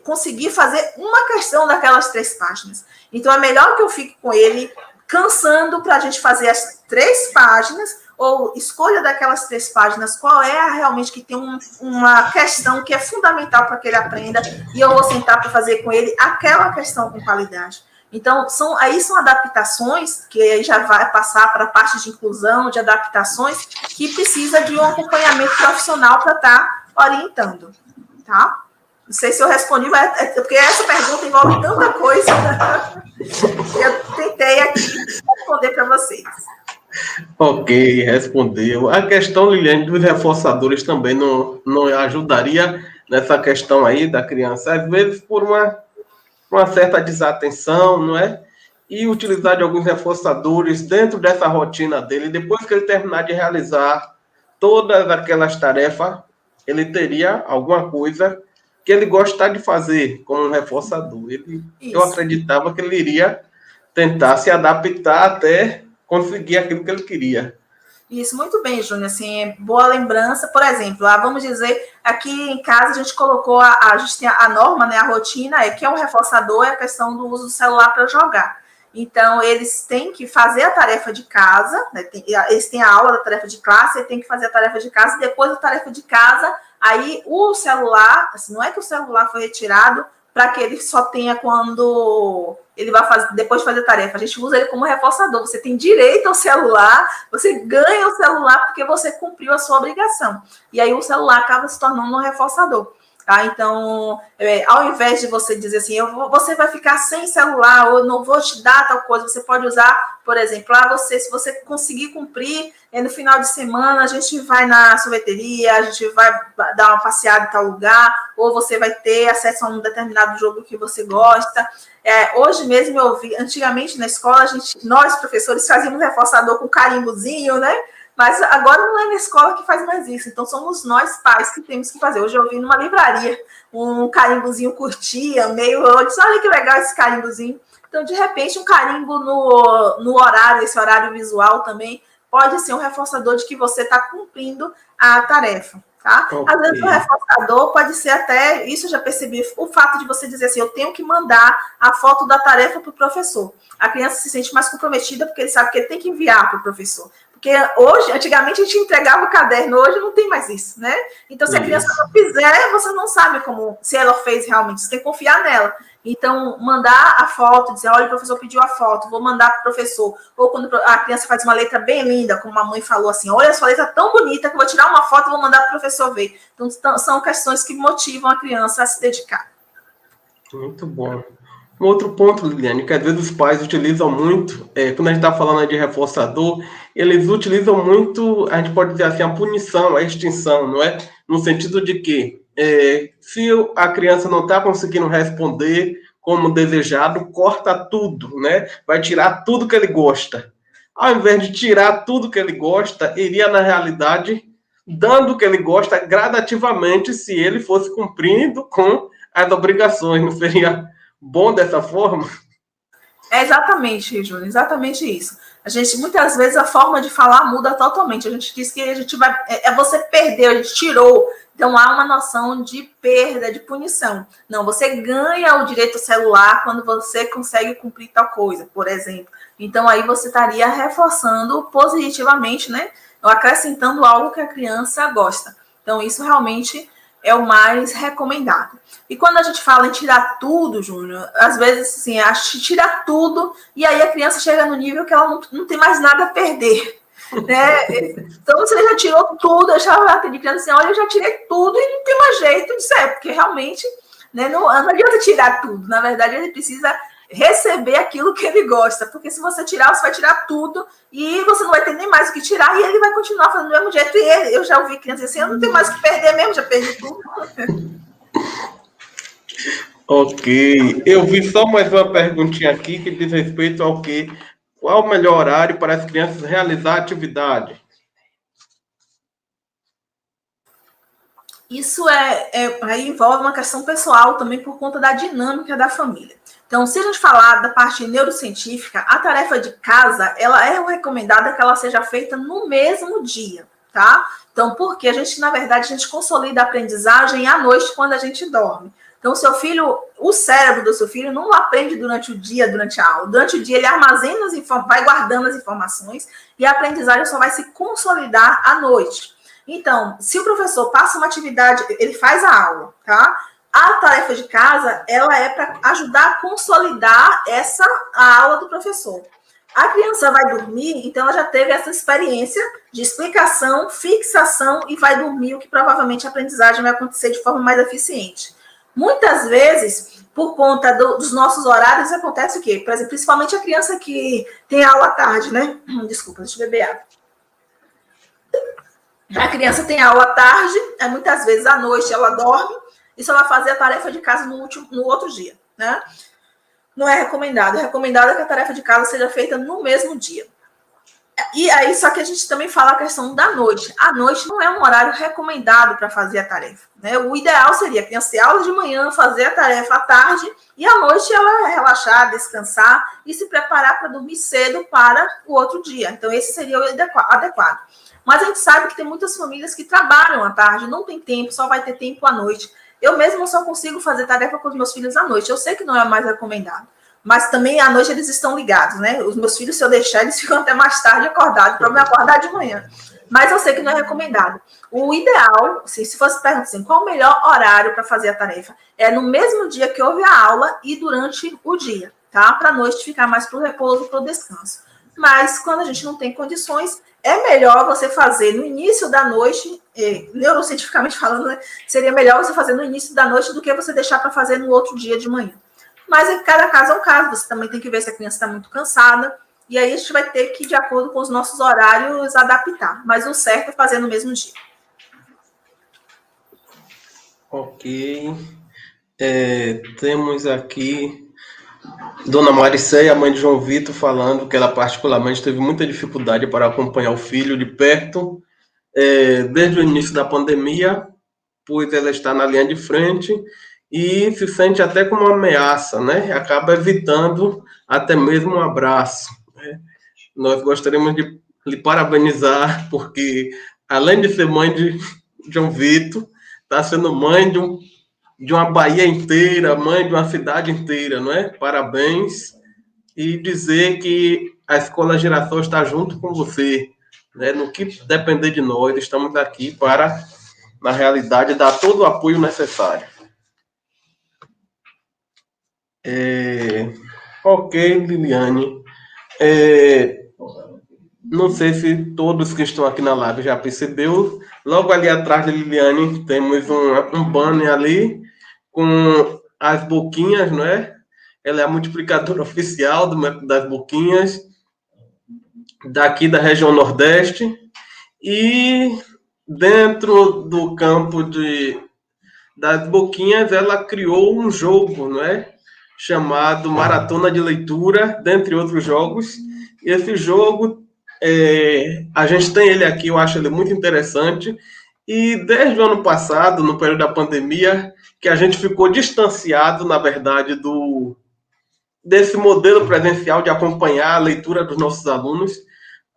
conseguir fazer uma questão daquelas 3 páginas. Então, é melhor que eu fique com ele cansando para a gente fazer as 3 páginas, ou escolha daquelas 3 páginas qual é a realmente que tem uma questão que é fundamental para que ele aprenda, e eu vou sentar para fazer com ele aquela questão com qualidade. Então, são adaptações que aí já vai passar para a parte de inclusão, de adaptações, que precisa de um acompanhamento profissional para estar orientando, tá? Não sei se eu respondi, mas porque essa pergunta envolve tanta coisa. Eu tentei aqui responder para vocês. Ok, respondeu. A questão, Liliane, dos reforçadores também não ajudaria nessa questão aí da criança, às vezes por uma certa desatenção, não é? E utilizar de alguns reforçadores dentro dessa rotina dele, depois que ele terminar de realizar todas aquelas tarefas, ele teria alguma coisa que ele gostar de fazer como um reforçador. Eu acreditava que ele iria tentar se adaptar até conseguir aquilo que ele queria. Isso, muito bem, Júnior. Assim, boa lembrança. Por exemplo, vamos dizer, aqui em casa a gente colocou, a gente tem a norma, né, a rotina, que é um reforçador, é a questão do uso do celular para jogar. Então, eles têm que fazer a tarefa de casa, né, eles têm a aula da tarefa de classe, eles têm que fazer a tarefa de casa, e depois da tarefa de casa, aí o celular, assim, não é que o celular foi retirado para que ele só tenha quando ele vai fazer, depois de fazer a tarefa. A gente usa ele como reforçador. Você tem direito ao celular, você ganha o celular porque você cumpriu a sua obrigação. E aí o celular acaba se tornando um reforçador. Tá? Então, ao invés de você dizer assim, você vai ficar sem celular, ou eu não vou te dar tal coisa, você pode usar, por exemplo, se você conseguir cumprir, no final de semana a gente vai na sorveteria, a gente vai dar uma passeada em tal lugar, ou você vai ter acesso a um determinado jogo que você gosta. Hoje mesmo eu vi, antigamente na escola, nós professores fazíamos reforçador com carimbozinho, né? Mas agora não é na escola que faz mais isso. Então, somos nós pais que temos que fazer. Hoje eu vi numa livraria um carimbozinho curtia, meio... Eu disse, olha que legal esse carimbozinho. Então, de repente, um carimbo no horário, esse horário visual também, pode ser um reforçador de que você está cumprindo a tarefa. Tá? Okay. Às vezes, o reforçador pode ser até... Isso eu já percebi. O fato de você dizer assim, eu tenho que mandar a foto da tarefa para o professor. A criança se sente mais comprometida porque ele sabe que ele tem que enviar para o professor. Porque hoje, antigamente, a gente entregava o caderno, hoje não tem mais isso, né? Então, se a criança não fizer, você não sabe se ela fez realmente, você tem que confiar nela. Então, mandar a foto, dizer, olha, o professor pediu a foto, vou mandar para o professor. Ou quando a criança faz uma letra bem linda, como a mãe falou assim, olha, sua letra tão bonita que eu vou tirar uma foto e vou mandar para o professor ver. Então, são questões que motivam a criança a se dedicar. Muito bom. Um outro ponto, Liliane, que às vezes os pais utilizam muito, quando a gente está falando de reforçador, eles utilizam muito, a gente pode dizer assim, a punição, a extinção, não é? No sentido de que, se a criança não está conseguindo responder como desejado, corta tudo, né? Vai tirar tudo que ele gosta. Ao invés de tirar tudo que ele gosta, iria, na realidade, dando o que ele gosta gradativamente, se ele fosse cumprindo com as obrigações, não seria bom dessa forma? Exatamente, Júnior, exatamente isso. A gente, muitas vezes, a forma de falar muda totalmente. A gente diz que a gente vai... você perdeu, a gente tirou. Então, há uma noção de perda, de punição. Não, você ganha o direito celular quando você consegue cumprir tal coisa, por exemplo. Então, aí você estaria reforçando positivamente, né? Ou acrescentando algo que a criança gosta. Então, isso realmente é o mais recomendado. E quando a gente fala em tirar tudo, Júnior, às vezes, assim, a gente tira tudo e aí a criança chega no nível que ela não tem mais nada a perder. Né? Então, você já tirou tudo, eu já atendi criança assim, olha, eu já tirei tudo e não tem mais jeito disso, porque realmente, né, não adianta tirar tudo. Na verdade, ele precisa receber aquilo que ele gosta, porque se você tirar, você vai tirar tudo e você não vai ter nem mais o que tirar e ele vai continuar fazendo do mesmo jeito. E eu já ouvi crianças assim, eu não tenho mais o que perder mesmo, já perdi tudo. Ok, eu vi só mais uma perguntinha aqui que diz respeito ao quê? Qual o melhor horário para as crianças realizar a atividade? Isso aí envolve uma questão pessoal também por conta da dinâmica da família. Então, se a gente falar da parte neurocientífica, a tarefa de casa, ela é recomendada que ela seja feita no mesmo dia, tá? Então, porque na verdade, a gente consolida a aprendizagem à noite quando a gente dorme. Então, o cérebro do seu filho não aprende durante o dia, durante a aula. Durante o dia, ele armazena vai guardando as informações e a aprendizagem só vai se consolidar à noite. Então, se o professor passa uma atividade, ele faz a aula, tá? A tarefa de casa, ela é para ajudar a consolidar a aula do professor. A criança vai dormir, então ela já teve essa experiência de explicação, fixação e vai dormir, o que provavelmente a aprendizagem vai acontecer de forma mais eficiente. Muitas vezes, por conta dos nossos horários, acontece o quê? Por exemplo, principalmente a criança que tem aula à tarde, né? Desculpa, deixa eu beber água. A criança tem aula à tarde, muitas vezes à noite ela dorme, e só vai fazer a tarefa de casa no outro dia, né? Não é recomendado. É recomendado que a tarefa de casa seja feita no mesmo dia. E aí, só que a gente também fala a questão da noite. A noite não é um horário recomendado para fazer a tarefa, né? O ideal seria a criança ter aula de manhã, fazer a tarefa à tarde, e à noite ela relaxar, descansar e se preparar para dormir cedo para o outro dia. Então, esse seria o adequado. Mas a gente sabe que tem muitas famílias que trabalham à tarde, não tem tempo, só vai ter tempo à noite. Eu mesmo só consigo fazer tarefa com os meus filhos à noite. Eu sei que não é mais recomendado. Mas também à noite eles estão ligados, né? Os meus filhos, se eu deixar, eles ficam até mais tarde acordados, para me acordar de manhã. Mas eu sei que não é recomendado. O ideal, se fosse perguntar assim, qual o melhor horário para fazer a tarefa? É no mesmo dia que houve a aula e durante o dia, tá? Para a noite ficar mais para o repouso, para o descanso. Mas quando a gente não tem condições, é melhor você fazer no início da noite, neurocientificamente falando, né? Seria melhor você fazer no início da noite do que você deixar para fazer no outro dia de manhã. Mas cada caso é um caso, você também tem que ver se a criança está muito cansada, e aí a gente vai ter que, de acordo com os nossos horários, adaptar. Mas o certo é fazer no mesmo dia. Ok. Temos aqui Dona Maricéia, mãe de João Vitor, falando que ela particularmente teve muita dificuldade para acompanhar o filho de perto, desde o início da pandemia, pois ela está na linha de frente e se sente até como uma ameaça, né? Acaba evitando até mesmo um abraço, né? Nós gostaríamos de lhe parabenizar, porque além de ser mãe de João Vitor, está sendo mãe de uma Bahia inteira, mãe de uma cidade inteira, não é? Parabéns. E dizer que a Escola Girassol está junto com você, né? No que depender de nós, estamos aqui para, na realidade, dar todo o apoio necessário. Ok, Liliane. Não sei se todos que estão aqui na live já percebeu. Logo ali atrás de Liliane temos um banner ali com as boquinhas, não é? Ela é a multiplicadora oficial do método das boquinhas daqui da região Nordeste. E dentro do campo das boquinhas, ela criou um jogo, não é? Chamado Maratona de Leitura, dentre outros jogos. E esse jogo, a gente tem ele aqui, eu acho ele muito interessante. E desde o ano passado, no período da pandemia, que a gente ficou distanciado, na verdade, desse modelo presencial de acompanhar a leitura dos nossos alunos,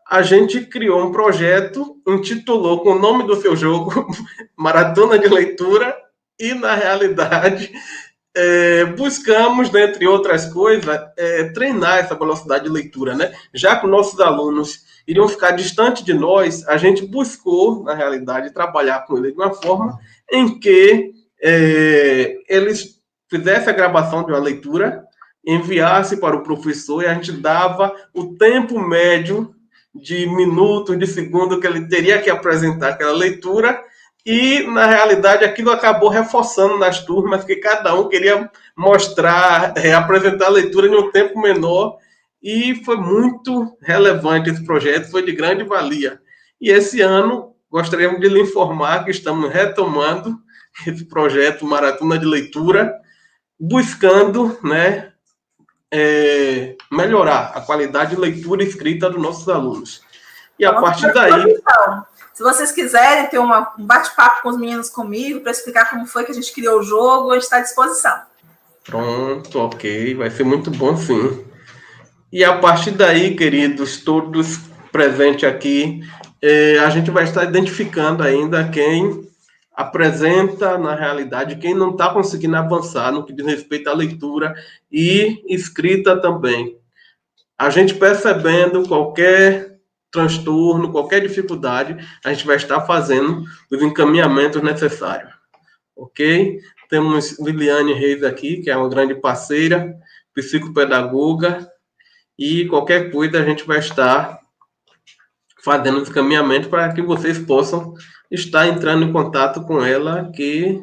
a gente criou um projeto, intitulou com o nome do seu jogo, Maratona de Leitura, e, na realidade, buscamos, dentre outras coisas, treinar essa velocidade de leitura, né? Já que nossos alunos iriam ficar distantes de nós, a gente buscou, na realidade, trabalhar com eles de uma forma em que eles fizessem a gravação de uma leitura, enviassem para o professor e a gente dava o tempo médio de minutos, de segundo que ele teria que apresentar aquela leitura. E, na realidade, aquilo acabou reforçando nas turmas que cada um queria mostrar, apresentar a leitura em um tempo menor. E foi muito relevante esse projeto, foi de grande valia. E esse ano, gostaríamos de lhe informar que estamos retomando esse projeto Maratona de Leitura, buscando, né, melhorar a qualidade de leitura e escrita dos nossos alunos. E a partir daí... Se vocês quiserem ter um bate-papo com os meninos comigo, para explicar como foi que a gente criou o jogo, a gente está à disposição. Pronto, ok. Vai ser muito bom, sim. E a partir daí, queridos, todos presentes aqui, a gente vai estar identificando ainda quem apresenta, na realidade, quem não está conseguindo avançar no que diz respeito à leitura e escrita também. A gente percebendo qualquer transtorno, qualquer dificuldade, a gente vai estar fazendo os encaminhamentos necessários. Ok? Temos Liliane Reis aqui, que é uma grande parceira, psicopedagoga, e qualquer coisa a gente vai estar fazendo os encaminhamentos para que vocês possam estar entrando em contato com ela, que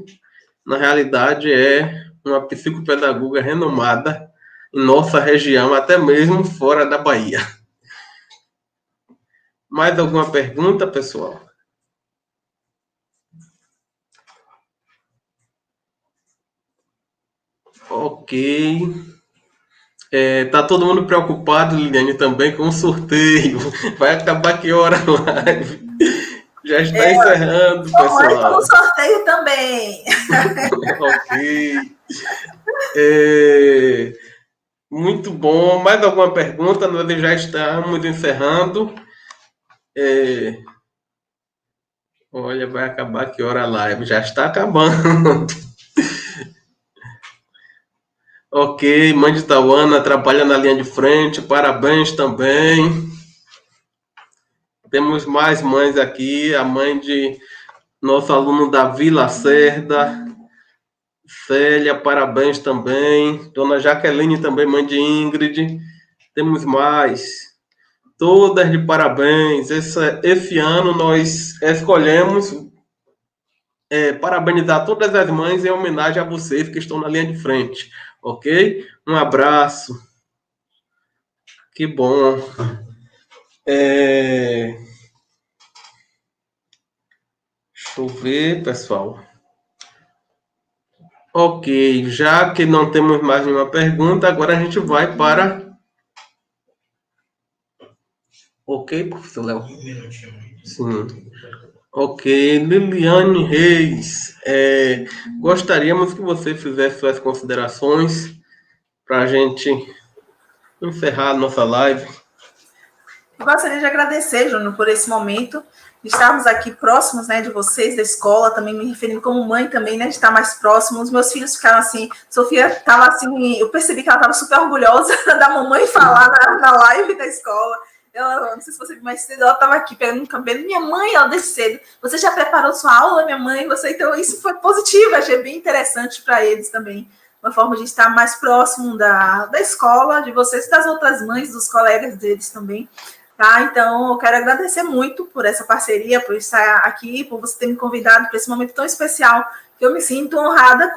na realidade é uma psicopedagoga renomada em nossa região, até mesmo fora da Bahia. Mais alguma pergunta, pessoal? Ok. Tá todo mundo preocupado, Liliane, também com o sorteio. Vai acabar que hora a live? Já está encerrando, pessoal. Mãe, no sorteio também. Ok. Muito bom. Mais alguma pergunta? Nós já estamos encerrando. Olha, vai acabar que hora a live? Já está acabando. Ok, mãe de Tauana trabalha na linha de frente. Parabéns também. Temos mais mães aqui. A mãe de nosso aluno Davi Lacerda. Célia, parabéns também. Dona Jaqueline também, mãe de Ingrid. Temos mais. Todas de parabéns. Esse ano nós escolhemos parabenizar todas as mães em homenagem a vocês que estão na linha de frente. Ok? Um abraço. Que bom. Deixa eu ver, pessoal. Ok, já que não temos mais nenhuma pergunta, agora a gente vai para... Ok, professor Léo? Sim. Ok, Liliane Reis, gostaríamos que você fizesse suas considerações para a gente encerrar a nossa live. Eu gostaria de agradecer, Júnior, por esse momento, de estarmos aqui próximos, né, de vocês, da escola, também me referindo como mãe também, né, de estar mais próximo. Os meus filhos ficaram assim, Sofia estava assim, eu percebi que ela estava super orgulhosa da mamãe falar na live da escola. Ela, não sei se você viu mais cedo, ela estava aqui pegando o cabelo. Minha mãe, ela desde cedo, você já preparou sua aula, minha mãe? Então, isso foi positivo, achei bem interessante para eles também. Uma forma de estar mais próximo da escola, de vocês e das outras mães, dos colegas deles também. Tá? Então, eu quero agradecer muito por essa parceria, por estar aqui, por você ter me convidado para esse momento tão especial, que eu me sinto honrada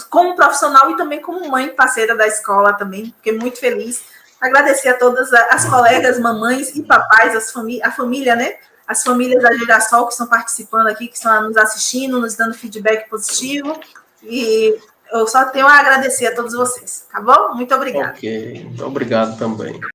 como profissional e também como mãe parceira da escola também. Fiquei muito feliz. Agradecer a todas as colegas, mamães e papais, a família, né? As famílias da Girassol que estão participando aqui, que estão nos assistindo, nos dando feedback positivo. E eu só tenho a agradecer a todos vocês, tá bom? Muito obrigada. Ok, obrigado também.